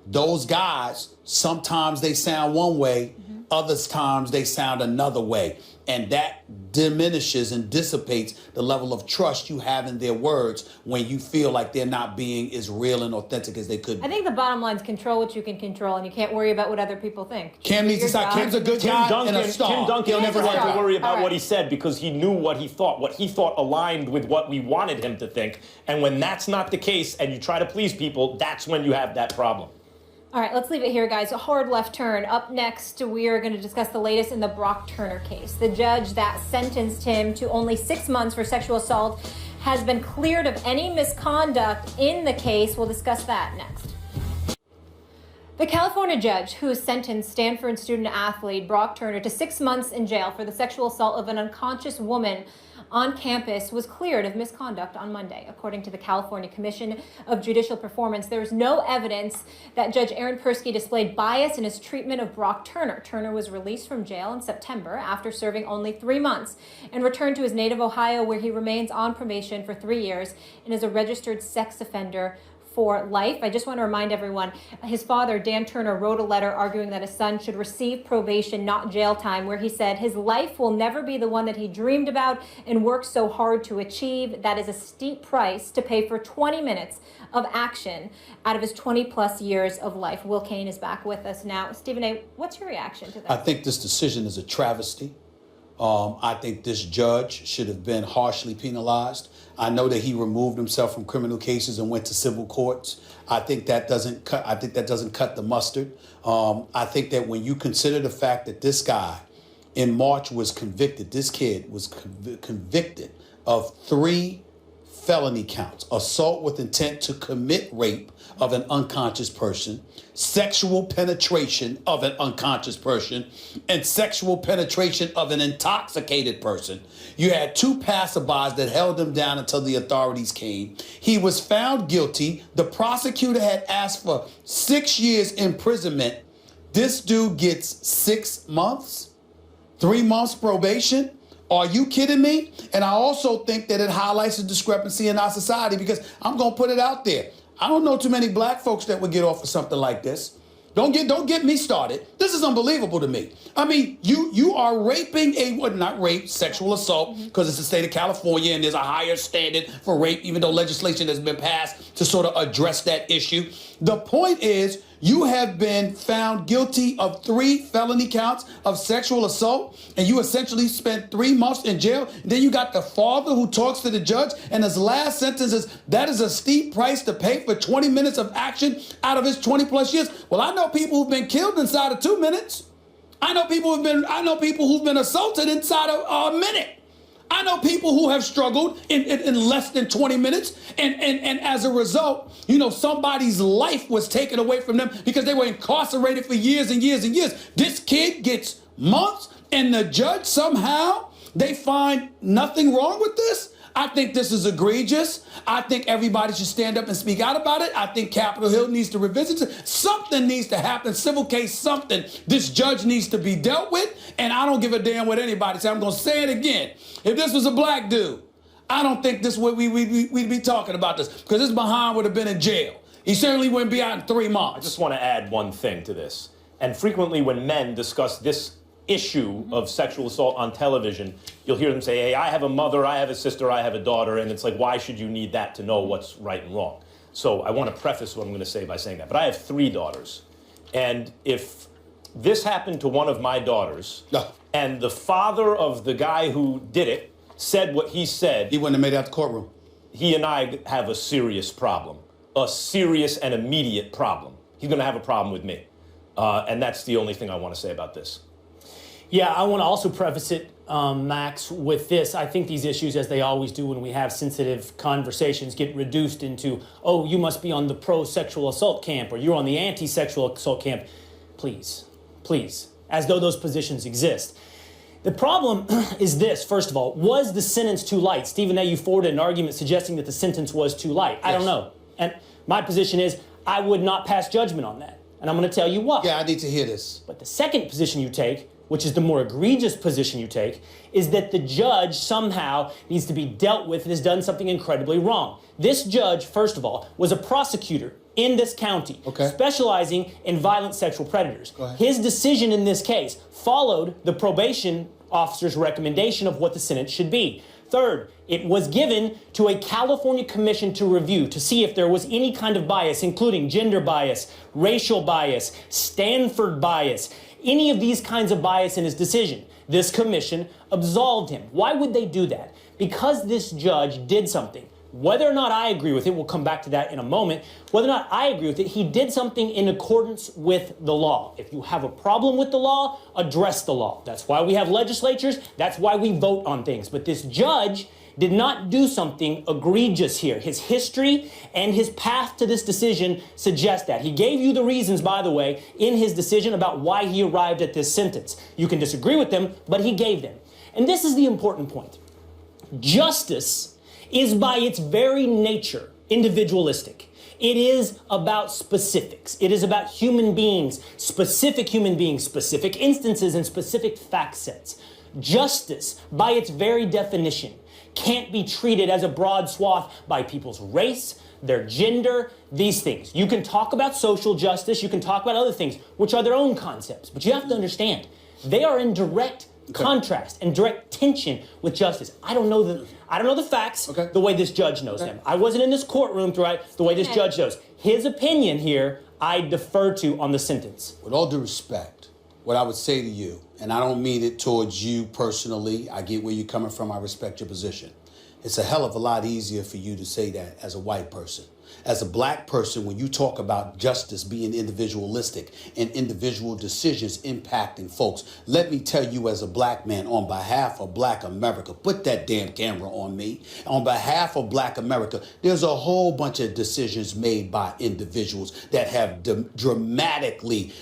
those guys, sometimes they sound one way Other times they sound another way. And that diminishes and dissipates the level of trust you have in their words when you feel like they're not being as real and authentic as they could be. I think the bottom line is control what you can control, and you can't worry about what other people think. Cam needs to stop. Cam's a good guy and a star. Tim Duncan He is never a had star. to worry about All right. what he said because he knew what he thought. What he thought aligned with what we wanted him to think. And when that's not the case and you try to please people, that's when you have that problem. All right, let's leave it here, guys. A hard left turn. Up next, we are going to discuss the latest in the Brock Turner case. The judge that sentenced him to only 6 months for sexual assault has been cleared of any misconduct in the case. We'll discuss that next. The California judge who sentenced Stanford student athlete Brock Turner to 6 months in jail for the sexual assault of an unconscious woman on campus was cleared of misconduct on Monday. According to the California Commission of Judicial Performance, there is no evidence that Judge Aaron Persky displayed bias in his treatment of Brock Turner. Turner was released from jail in September after serving only 3 months and returned to his native Ohio, where he remains on probation for 3 years and is a registered sex offender for life. I just want to remind everyone, his father, Dan Turner, wrote a letter arguing that his son should receive probation, not jail time, where he said his life will never be the one that he dreamed about and worked so hard to achieve. That is a steep price to pay for 20 minutes of action out of his 20-plus years of life. Will Kane is back with us now. Stephen A., what's your reaction to that? I think this decision is a travesty. I think this judge should have been harshly penalized. I know that he removed himself from criminal cases and went to civil courts. I think that doesn't cut the mustard. I think that when you consider the fact that this guy in March was convicted, this kid was convicted of 3 felony counts: assault with intent to commit rape of an unconscious person, sexual penetration of an unconscious person, and sexual penetration of an intoxicated person. You had 2 passerbys that held him down until the authorities came. He was found guilty. The prosecutor had asked for 6 years imprisonment. This dude gets 6 months, 3 months probation. Are you kidding me? And I also think that it highlights the discrepancy in our society, because I'm going to put it out there. I don't know too many black folks that would get off for something like this. Don't get me started. This is unbelievable to me. I mean, you are raping sexual assault, because it's the state of California and there's a higher standard for rape, even though legislation has been passed to sort of address that issue. The point is, you have been found guilty of 3 felony counts of sexual assault, and you essentially spent 3 months in jail. And then you got the father who talks to the judge, and his last sentence is, that is a steep price to pay for 20 minutes of action out of his 20-plus years. Well, I know people who've been killed inside of 2 minutes. I know people who've been assaulted inside of a minute. I know people who have struggled in less than 20 minutes, and as a result, somebody's life was taken away from them because they were incarcerated for years and years and years. This kid gets months, and the judge somehow, they find nothing wrong with this? I think this is egregious. I think everybody should stand up and speak out about it. I think Capitol Hill needs to revisit it. Something needs to happen. Civil case, something. This judge needs to be dealt with, and I don't give a damn what anybody says. I'm going to say it again. If this was a black dude, I don't think this would we'd be talking about this, because this behind would have been in jail. He certainly wouldn't be out in 3 months. I just want to add one thing to this. And frequently when men discuss this issue of sexual assault on television, you'll hear them say, hey, I have a mother, I have a sister, I have a daughter, and it's like, why should you need that to know what's right and wrong? So I want to preface what I'm going to say by saying that. But I have 3 daughters. And if this happened to one of my daughters, and the father of the guy who did it said what he said, he wouldn't have made it out the courtroom. He and I have a serious problem, a serious and immediate problem. He's going to have a problem with me. And that's the only thing I want to say about this. Yeah, I want to also preface it, Max, with this. I think these issues, as they always do when we have sensitive conversations, get reduced into, oh, you must be on the pro-sexual assault camp, or you're on the anti-sexual assault camp. Please, as though those positions exist. The problem is this, first of all, was the sentence too light? Stephen A., you forwarded an argument suggesting that the sentence was too light. I don't know. And my position is I would not pass judgment on that. And I'm going to tell you why. Yeah, I need to hear this. But the second position you take which is the more egregious position you take, is that the judge somehow needs to be dealt with and has done something incredibly wrong. This judge, first of all, was a prosecutor in this county, specializing in violent sexual predators. His decision in this case followed the probation officer's recommendation of what the sentence should be. Third, it was given to a California commission to review to see if there was any kind of bias, including gender bias, racial bias, Stanford bias, any of these kinds of bias in his decision. This commission absolved him. Why would they do that? Because this judge did something. Whether or not I agree with it, we'll come back to that in a moment, whether or not I agree with it, he did something in accordance with the law. If you have a problem with the law, address the law. That's why we have legislatures, that's why we vote on things. But this judge did not do something egregious here. His history and his path to this decision suggest that. He gave you the reasons, by the way, in his decision about why he arrived at this sentence. You can disagree with them, but he gave them. And this is the important point. Justice is by its very nature individualistic. It is about specifics. It is about human beings, specific instances and specific fact sets. Justice, by its very definition, can't be treated as a broad swath by people's race, their gender, these things. You can talk about social justice, you can talk about other things, which are their own concepts, but you have to understand, they are in direct contrast and direct tension with justice. I don't know the facts the way this judge knows them. I wasn't in this courtroom throughout the way this judge knows. His opinion here, I defer to on the sentence. With all due respect, what I would say to you, and I don't mean it towards you personally, I get where you're coming from, I respect your position. It's a hell of a lot easier for you to say that as a white person. As a black person, when you talk about justice being individualistic and individual decisions impacting folks, let me tell you as a black man, on behalf of Black America, put that damn camera on me. On behalf of Black America, there's a whole bunch of decisions made by individuals that have dramatically,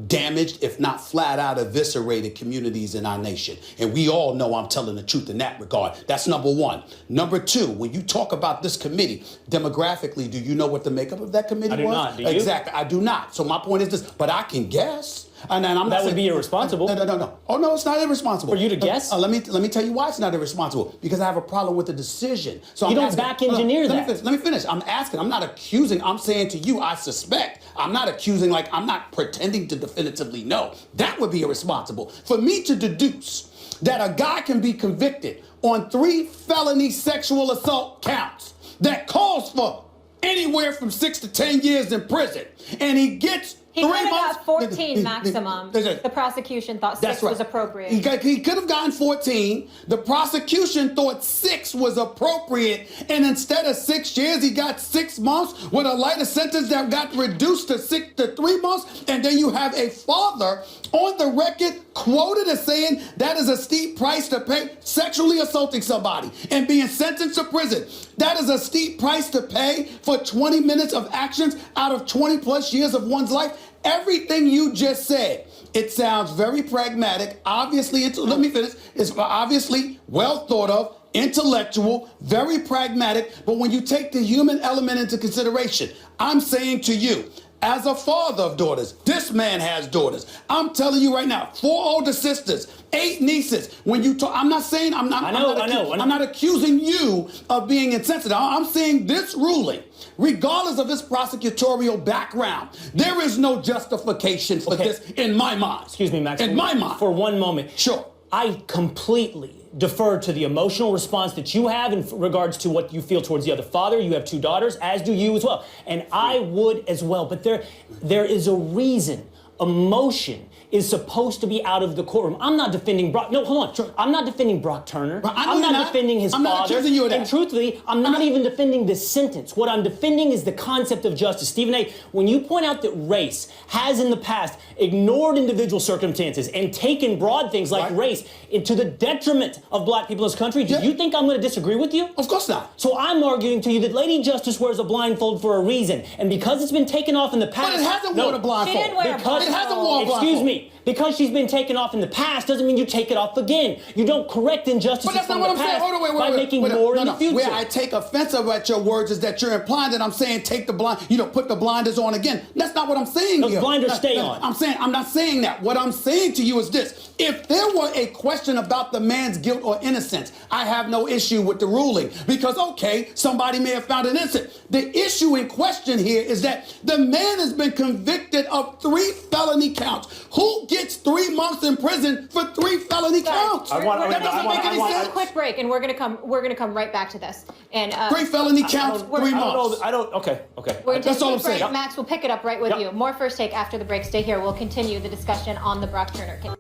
damaged, if not flat out eviscerated communities in our nation. And we all know I'm telling the truth in that regard. That's number one. Number two, when you talk about this committee, demographically, do you know what the makeup of that committee was? I do not. Do you? Exactly. I do not. So my point is this, but I can guess. And I'm that would be irresponsible. No. Oh, no, it's not irresponsible. For you to guess? Let me tell you why it's not irresponsible. Because I have a problem with the decision. So you don't back engineer that. Let me finish. I'm asking. I'm not accusing. I'm saying to you, I suspect. I'm not accusing, like I'm not pretending to definitively know. That would be irresponsible. For me to deduce that a guy can be convicted on 3 felony sexual assault counts that calls for anywhere from 6 to 10 years in prison, and he gets He 3 could have months. got 14 maximum. The prosecution thought 6 was appropriate. He could have gotten 14. The prosecution thought 6 was appropriate, and instead of 6 years, he got 6 months with a lighter sentence that got reduced to 3 months. And then you have a father on the record quoted as saying that is a steep price to pay, sexually assaulting somebody and being sentenced to prison. That is a steep price to pay for 20 minutes of actions out of 20 plus years of one's life. Everything you just said, it sounds very pragmatic. Obviously, let me finish. It's obviously well thought of, intellectual, very pragmatic. But when you take the human element into consideration, I'm saying to you, as a father of daughters, this man has daughters. I'm telling you right now, 4 older sisters, 8 nieces. When you talk, I'm not saying I'm not accusing you of being insensitive. I'm saying this ruling, regardless of his prosecutorial background, there is no justification for this in my mind. Excuse me, Max. In my mind. For one moment. Sure. I completely defer to the emotional response that you have in regards to what you feel towards the other father. You have 2 daughters, as do you as well. And I would as well. But there is a reason. Emotion is supposed to be out of the courtroom. I'm not defending Brock. No, hold on. Sure. I'm not defending Brock Turner. I'm not defending his father. Not accusing you of that. And truthfully, I'm not even defending this sentence. What I'm defending is the concept of justice. Stephen A., when you point out that race has in the past ignored individual circumstances and taken broad things like race into the detriment of black people in this country, do you think I'm going to disagree with you? Of course not. So I'm arguing to you that Lady Justice wears a blindfold for a reason. And because it's been taken off in the past... But it hasn't worn a blindfold. She didn't wear a blindfold. It hasn't worn a blindfold. Excuse me. Because she's been taken off in the past doesn't mean you take it off again. You don't correct injustices But that's from not what the I'm saying. past Hold on, by making more in the future. Where I take offense at your words is that you're implying that I'm saying take the blind, put the blinders on again. That's not what I'm saying Those here. blinders stay on. I'm not saying that. What I'm saying to you is this. If there were a question about the man's guilt or innocence, I have no issue with the ruling because, okay, somebody may have found it innocent. The issue in question here is that the man has been convicted of 3 felony counts. Who gets 3 months in prison for 3 felony counts? That doesn't make any sense. Quick break, and we're gonna come right back to this. And 3 felony counts, 3 months. Okay. We're That's all I'm saying. Break. Max, we'll pick it up right with you. More First Take after the break. Stay here. We'll continue the discussion on the Brock Turner case.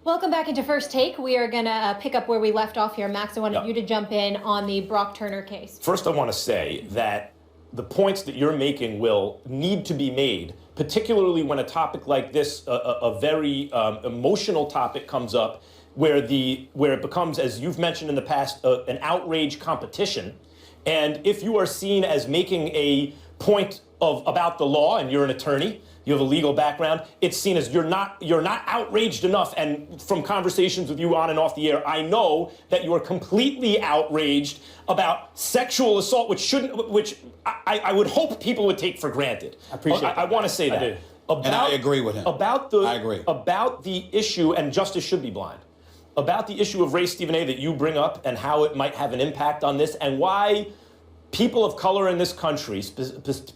Welcome back into First Take. We are going to pick up where we left off here. Max, I wanted you to jump in on the Brock Turner case. First, I want to say that the points that you're making will need to be made, particularly when a topic like this, a very emotional topic comes up, where it becomes, as you've mentioned in the past, an outrage competition. And if you are seen as making a point about the law, and you're an attorney, you have a legal background, it's seen as you're not outraged enough. And from conversations with you on and off the air, I know that you are completely outraged about sexual assault, which I would hope people would take for granted. I appreciate that. I want to say that. And I agree with him. I agree. About the issue, and justice should be blind, about the issue of race, Stephen A., that you bring up and how it might have an impact on this and why people of color in this country,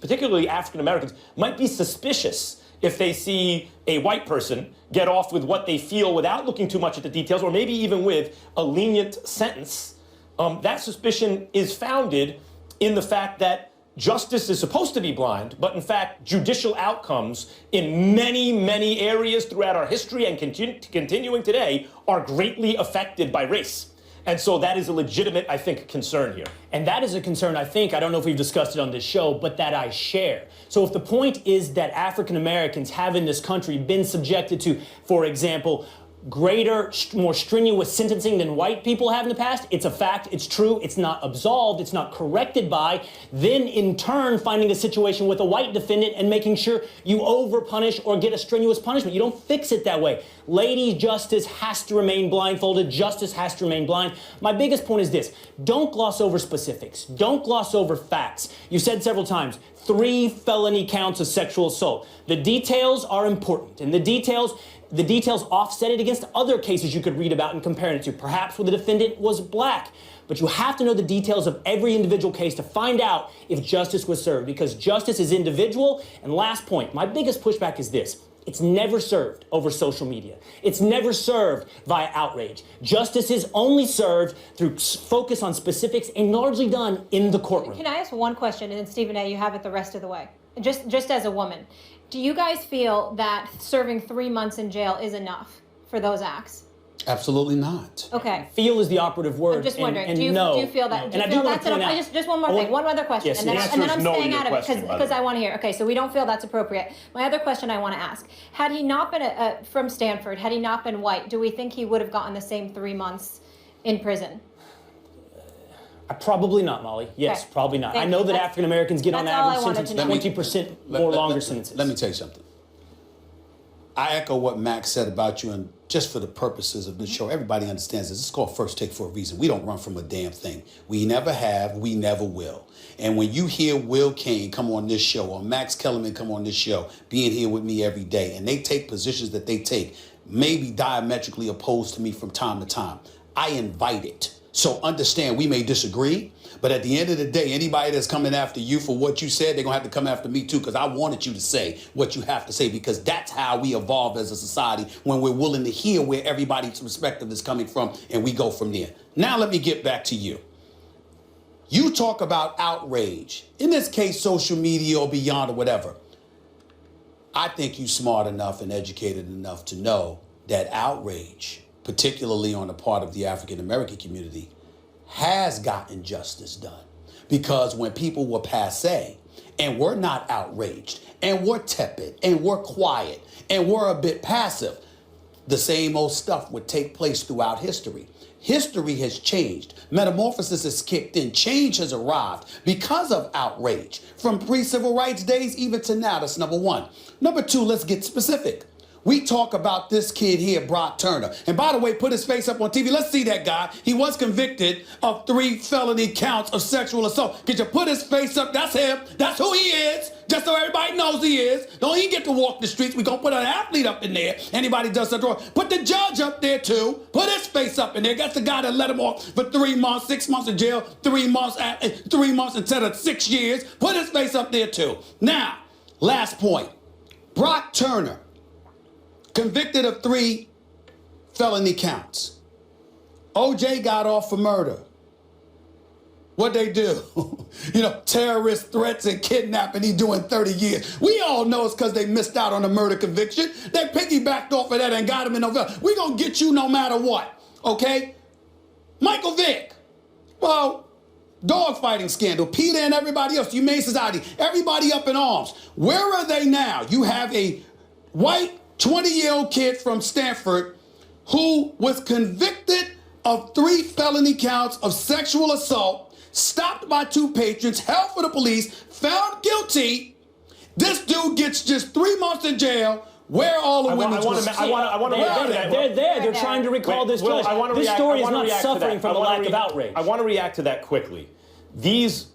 particularly African Americans, might be suspicious if they see a white person get off with what they feel without looking too much at the details, or maybe even with a lenient sentence. That suspicion is founded in the fact that justice is supposed to be blind, but in fact, judicial outcomes in many, many areas throughout our history and continuing today are greatly affected by race. And so that is a legitimate, I think, concern here. And that is a concern, I don't know if we've discussed it on this show, but that I share. So if the point is that African Americans have in this country been subjected to, for example, greater, more strenuous sentencing than white people have in the past, it's a fact, it's true, it's not absolved, it's not corrected by, then in turn finding a situation with a white defendant and making sure you overpunish or get a strenuous punishment. You don't fix it that way. Lady, justice has to remain blindfolded, justice has to remain blind. My biggest point is this: don't gloss over specifics, don't gloss over facts. You said several times, 3 felony counts of sexual assault. The details are important, and the details offset it against other cases you could read about and compare it to, perhaps where the defendant was black. But you have to know the details of every individual case to find out if justice was served, because justice is individual. And last point, my biggest pushback is this: it's never served over social media. It's never served via outrage. Justice is only served through focus on specifics and largely done in the courtroom. Can I ask one question, and then Stephen A., you have it the rest of the way? Just as a woman, do you guys feel that serving 3 months in jail is enough for those acts? Absolutely not. Okay. Feel is the operative word. I'm just wondering, do you feel that? And I do want to point out. Just one more thing, one other question, Yes, and then the answer I'm is no to staying your out of it question, by the because way. I want to hear. Okay, so we don't feel that's appropriate. My other question I want to ask: had he not been from Stanford, had he not been white, do we think he would have gotten the same 3 months in prison? Probably not, Molly. Yes, Okay. probably not. Thank I know you. that African Americans get on That's all I average wanted sentenced to know. 20% more longer sentences. Let me tell you something. I echo what Max said about you, and just for the purposes of this show, everybody understands this. It's called First Take for a reason. We don't run from a damn thing. We never have, we never will. And when you hear Will Kane come on this show, or Max Kellerman come on this show, being here with me every day, and they take positions that they take, maybe diametrically opposed to me from time to time, I invite it. So understand, we may disagree, but at the end of the day, anybody that's coming after you for what you said, they're going to have to come after me too, because I wanted you to say what you have to say, because that's how we evolve as a society, when we're willing to hear where everybody's perspective is coming from, and we go from there. Now let me get back to you. You talk about outrage, in this case, social media or beyond or whatever. I think you're smart enough and educated enough to know that outrage, particularly on the part of the African American community, has gotten justice done. Because when people were passé and were not outraged and were tepid and were quiet and were a bit passive, the same old stuff would take place throughout history. History has changed. Metamorphosis has kicked in. Change has arrived because of outrage. From pre-civil rights days even to now, that's number one. Number two, let's get specific. we talk about this kid here, Brock Turner. And by the way, put his face up on TV. Let's see that guy. He was convicted of 3 felony counts of sexual assault. Could you put his face up? That's him. That's who he is. Just so everybody knows he is. Don't even get to walk the streets. We're going to put an athlete up in there. Anybody does something wrong. Put the judge up there, too. Put his face up in there. That's the guy that let him off for 3 months, 6 months in jail, 3 months instead of 6 years. Put his face up there, too. Now, last point. Brock Turner, convicted of 3 felony counts. OJ got off for murder. What'd they do? Terrorist threats and kidnapping, he doing 30 years. We all know it's because they missed out on a murder conviction. They piggybacked off of that and got him in November. We gonna get you no matter what, okay? Michael Vick, well, dogfighting scandal, Peter and everybody else, Humane Society, everybody up in arms. Where are they now? You have a white 20-year-old kid from Stanford who was convicted of 3 felony counts of sexual assault, stopped by 2 patrons, held for the police, found guilty. This dude gets just 3 months in jail. Where are all the women? I want to react to that. They're there. They're trying to recall this judge. This story is not suffering from a lack of outrage. I want to react to that quickly. These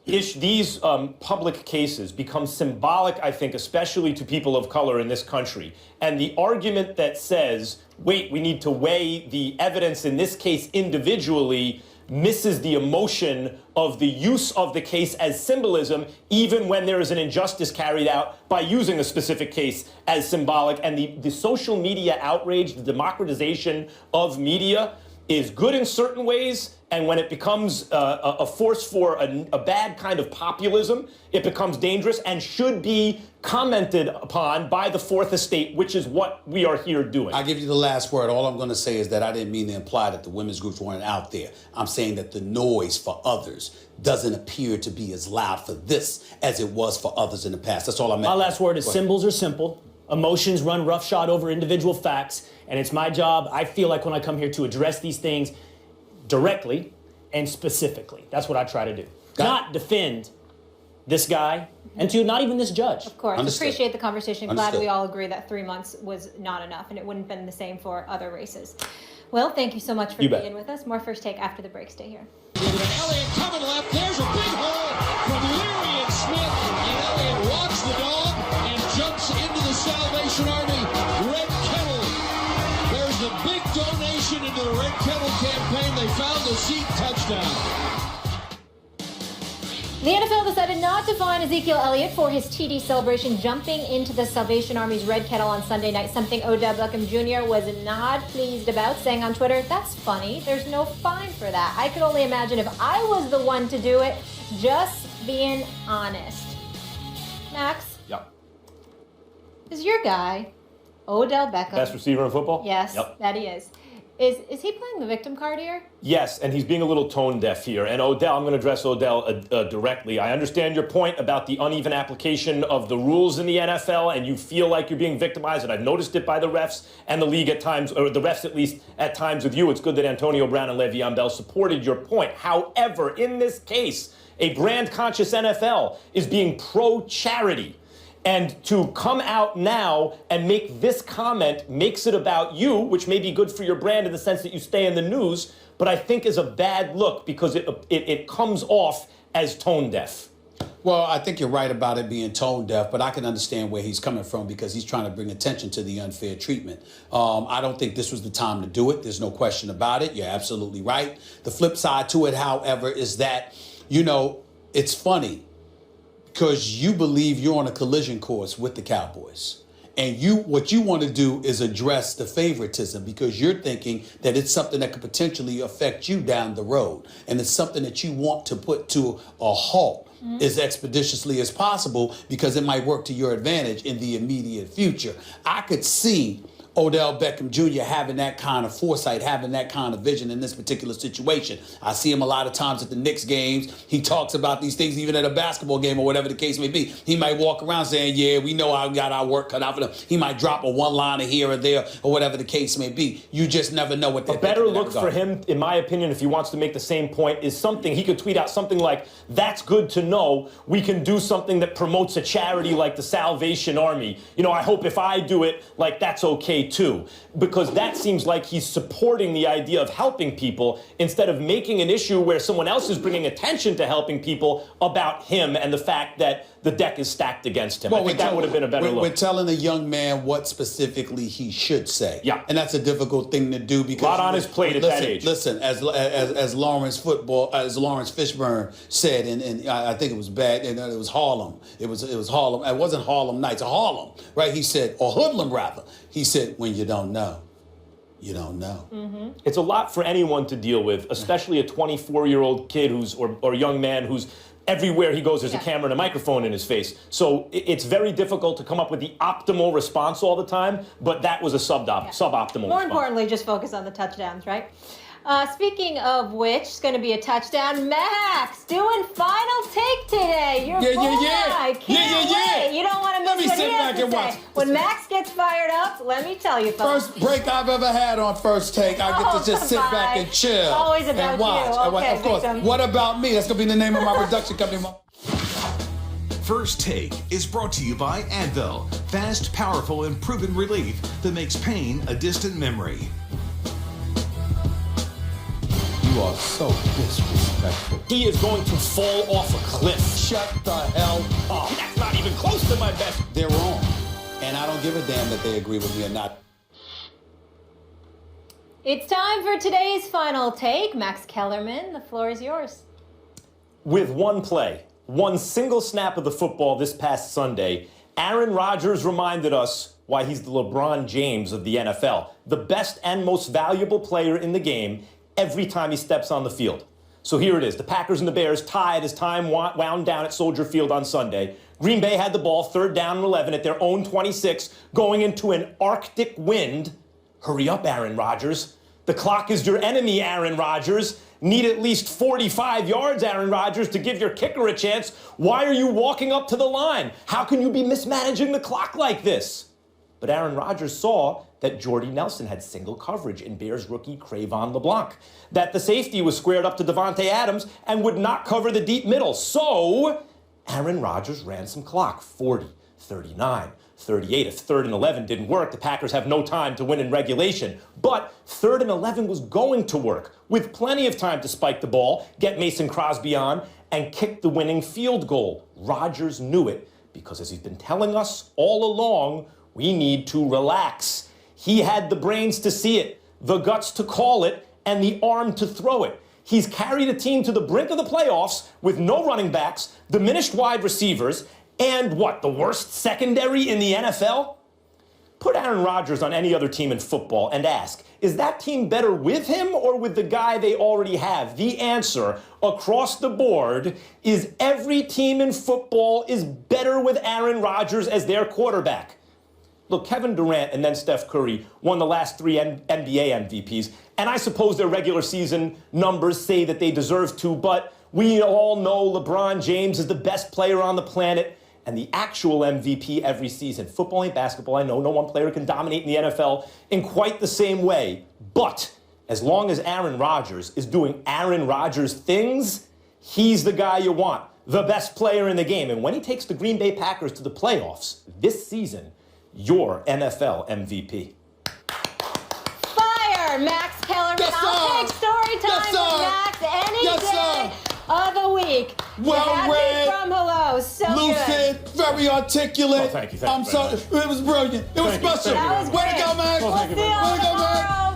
public cases become symbolic, I think, especially to people of color in this country. And the argument that says, wait, we need to weigh the evidence in this case individually misses the emotion of the use of the case as symbolism, even when there is an injustice carried out by using a specific case as symbolic. And the social media outrage, the democratization of media is good in certain ways. And when it becomes a force for a bad kind of populism, it becomes dangerous and should be commented upon by the Fourth Estate, which is what we are here doing. I'll give you the last word. All I'm going to say is that I didn't mean to imply that the women's groups weren't out there. I'm saying that the noise for others doesn't appear to be as loud for this as it was for others in the past. That's all I meant. My last word is symbols are simple. Emotions run roughshod over individual facts. And it's my job, I feel like, when I come here to address these things directly and specifically. That's what I try to do. Not defend this guy and to not even this judge. Of course. Understood. Appreciate the conversation. Understood. Glad we all agree that 3 months was not enough, and it wouldn't have been the same for other races. Well, thank you so much for being with us. More First Take after the break. Stay here. Elliott coming left. There's a big hole from Leary and Smith. And Elliott walks the dog and jumps into the Salvation Army Red Kettle. There's the big donation into the Red Kettle campaign. They found the seat. Touchdown. The NFL decided not to fine Ezekiel Elliott for his TD celebration jumping into the Salvation Army's Red Kettle on Sunday night, something Odell Beckham Jr. was not pleased about, saying on Twitter, "That's funny. There's no fine for that. I could only imagine if I was the one to do it. Just being honest." Max? Yep. Is your guy, Odell Beckham. Best receiver in football? Yes, Yep. that he is. Is he playing the victim card here? Yes, and he's being a little tone deaf here. And Odell, I'm going to address Odell directly. I understand your point about the uneven application of the rules in the NFL, and you feel like you're being victimized, and I've noticed it by the refs and the league at times, or the refs at least at times with you. It's good that Antonio Brown and Le'Veon Bell supported your point. However, in this case, a brand-conscious NFL is being pro-charity. And to come out now and make this comment makes it about you, which may be good for your brand in the sense that you stay in the news, but I think is a bad look because it comes off as tone deaf. Well, I think you're right about it being tone deaf, but I can understand where he's coming from because he's trying to bring attention to the unfair treatment. I don't think this was the time to do it. There's no question about it. You're absolutely right. The flip side to it, however, is that, it's funny. Because you believe you're on a collision course with the Cowboys. And what you want to do is address the favoritism because you're thinking that it's something that could potentially affect you down the road. And it's something that you want to put to a halt as expeditiously as possible because it might work to your advantage in the immediate future. I could see Odell Beckham Jr. having that kind of foresight, having that kind of vision in this particular situation. I see him a lot of times at the Knicks games. He talks about these things even at a basketball game or whatever the case may be. He might walk around saying, yeah, we know I got our work cut out for them. He might drop a one-liner here or there or whatever the case may be. You just never know what they're thinking. A better look for him, in my opinion, if he wants to make the same point, is something, he could tweet out something like, that's good to know. We can do something that promotes a charity like the Salvation Army. You know, I hope if I do it, like, that's okay too. Because that seems like he's supporting the idea of helping people instead of making an issue where someone else is bringing attention to helping people about him and the fact that the deck is stacked against him. I think that would have been a better look. We're telling a young man what specifically he should say. Yeah. And that's a difficult thing to do because... A lot on his plate at that age. Listen, as Lawrence Fishburne said, and I think it was bad, and it was Harlem. It was Harlem. It wasn't Harlem Nights, Harlem, right? He said, or Hoodlum rather. He said, when you don't know, you don't know. Mm-hmm. It's a lot for anyone to deal with, especially a 24-year-old kid or young man who's everywhere he goes, there's a camera and a microphone in his face. So it's very difficult to come up with the optimal response all the time, but that was a suboptimal response. More importantly, just focus on the touchdowns, right? Speaking of which, it's going to be a touchdown. Max doing final take today. Your boy. I can't wait. You don't want to miss what he has to say. When Max gets fired up, let me tell you, folks. First break I've ever had on First Take. I get to just sit back and chill. Always about and watch. you. Okay, of course. victim. What about me? That's going to be the name of my production company. First Take is brought to you by Advil. Fast, powerful, and proven relief that makes pain a distant memory. You are so disrespectful. He is going to fall off a cliff. Shut the hell up. That's not even close to my best. They're wrong. And I don't give a damn that they agree with me or not. It's time for today's final take. Max Kellerman, the floor is yours. With one play, one single snap of the football this past Sunday, Aaron Rodgers reminded us why he's the LeBron James of the NFL, the best and most valuable player in the game every time he steps on the field. So here it is. The Packers and the Bears tied as time wound down at Soldier Field on Sunday. Green Bay had the ball, 3rd down and 11 at their own 26, going into an Arctic wind. Hurry up, Aaron Rodgers. The clock is your enemy, Aaron Rodgers. Need at least 45 yards, Aaron Rodgers, to give your kicker a chance. Why are you walking up to the line? How can you be mismanaging the clock like this? But Aaron Rodgers saw that Jordy Nelson had single coverage in Bears rookie Crayvon LeBlanc, that the safety was squared up to Devontae Adams and would not cover the deep middle. So Aaron Rodgers ran some clock, 40, 39, 38. If 3rd and 11 didn't work, the Packers have no time to win in regulation. But 3rd and 11 was going to work, with plenty of time to spike the ball, get Mason Crosby on, and kick the winning field goal. Rodgers knew it, because as he's been telling us all along, we need to relax. He had the brains to see it, the guts to call it, and the arm to throw it. He's carried a team to the brink of the playoffs with no running backs, diminished wide receivers, and what, the worst secondary in the NFL? Put Aaron Rodgers on any other team in football and ask, is that team better with him or with the guy they already have? The answer across the board is every team in football is better with Aaron Rodgers as their quarterback. Look, Kevin Durant and then Steph Curry won the last 3 NBA MVPs, and I suppose their regular season numbers say that they deserve to, but we all know LeBron James is the best player on the planet and the actual MVP every season. Football ain't basketball. I know no one player can dominate in the NFL in quite the same way, but as long as Aaron Rodgers is doing Aaron Rodgers things, he's the guy you want, the best player in the game. And when he takes the Green Bay Packers to the playoffs this season, your NFL MVP. Fire, Max Kellerman. Yes, I'll take story time with Max any day of the week. Well read, from hello, so lucid, good. very articulate. Oh, thank you. I'm sorry. It was brilliant. It was special. That was Way to go, Max. We'll see you tomorrow.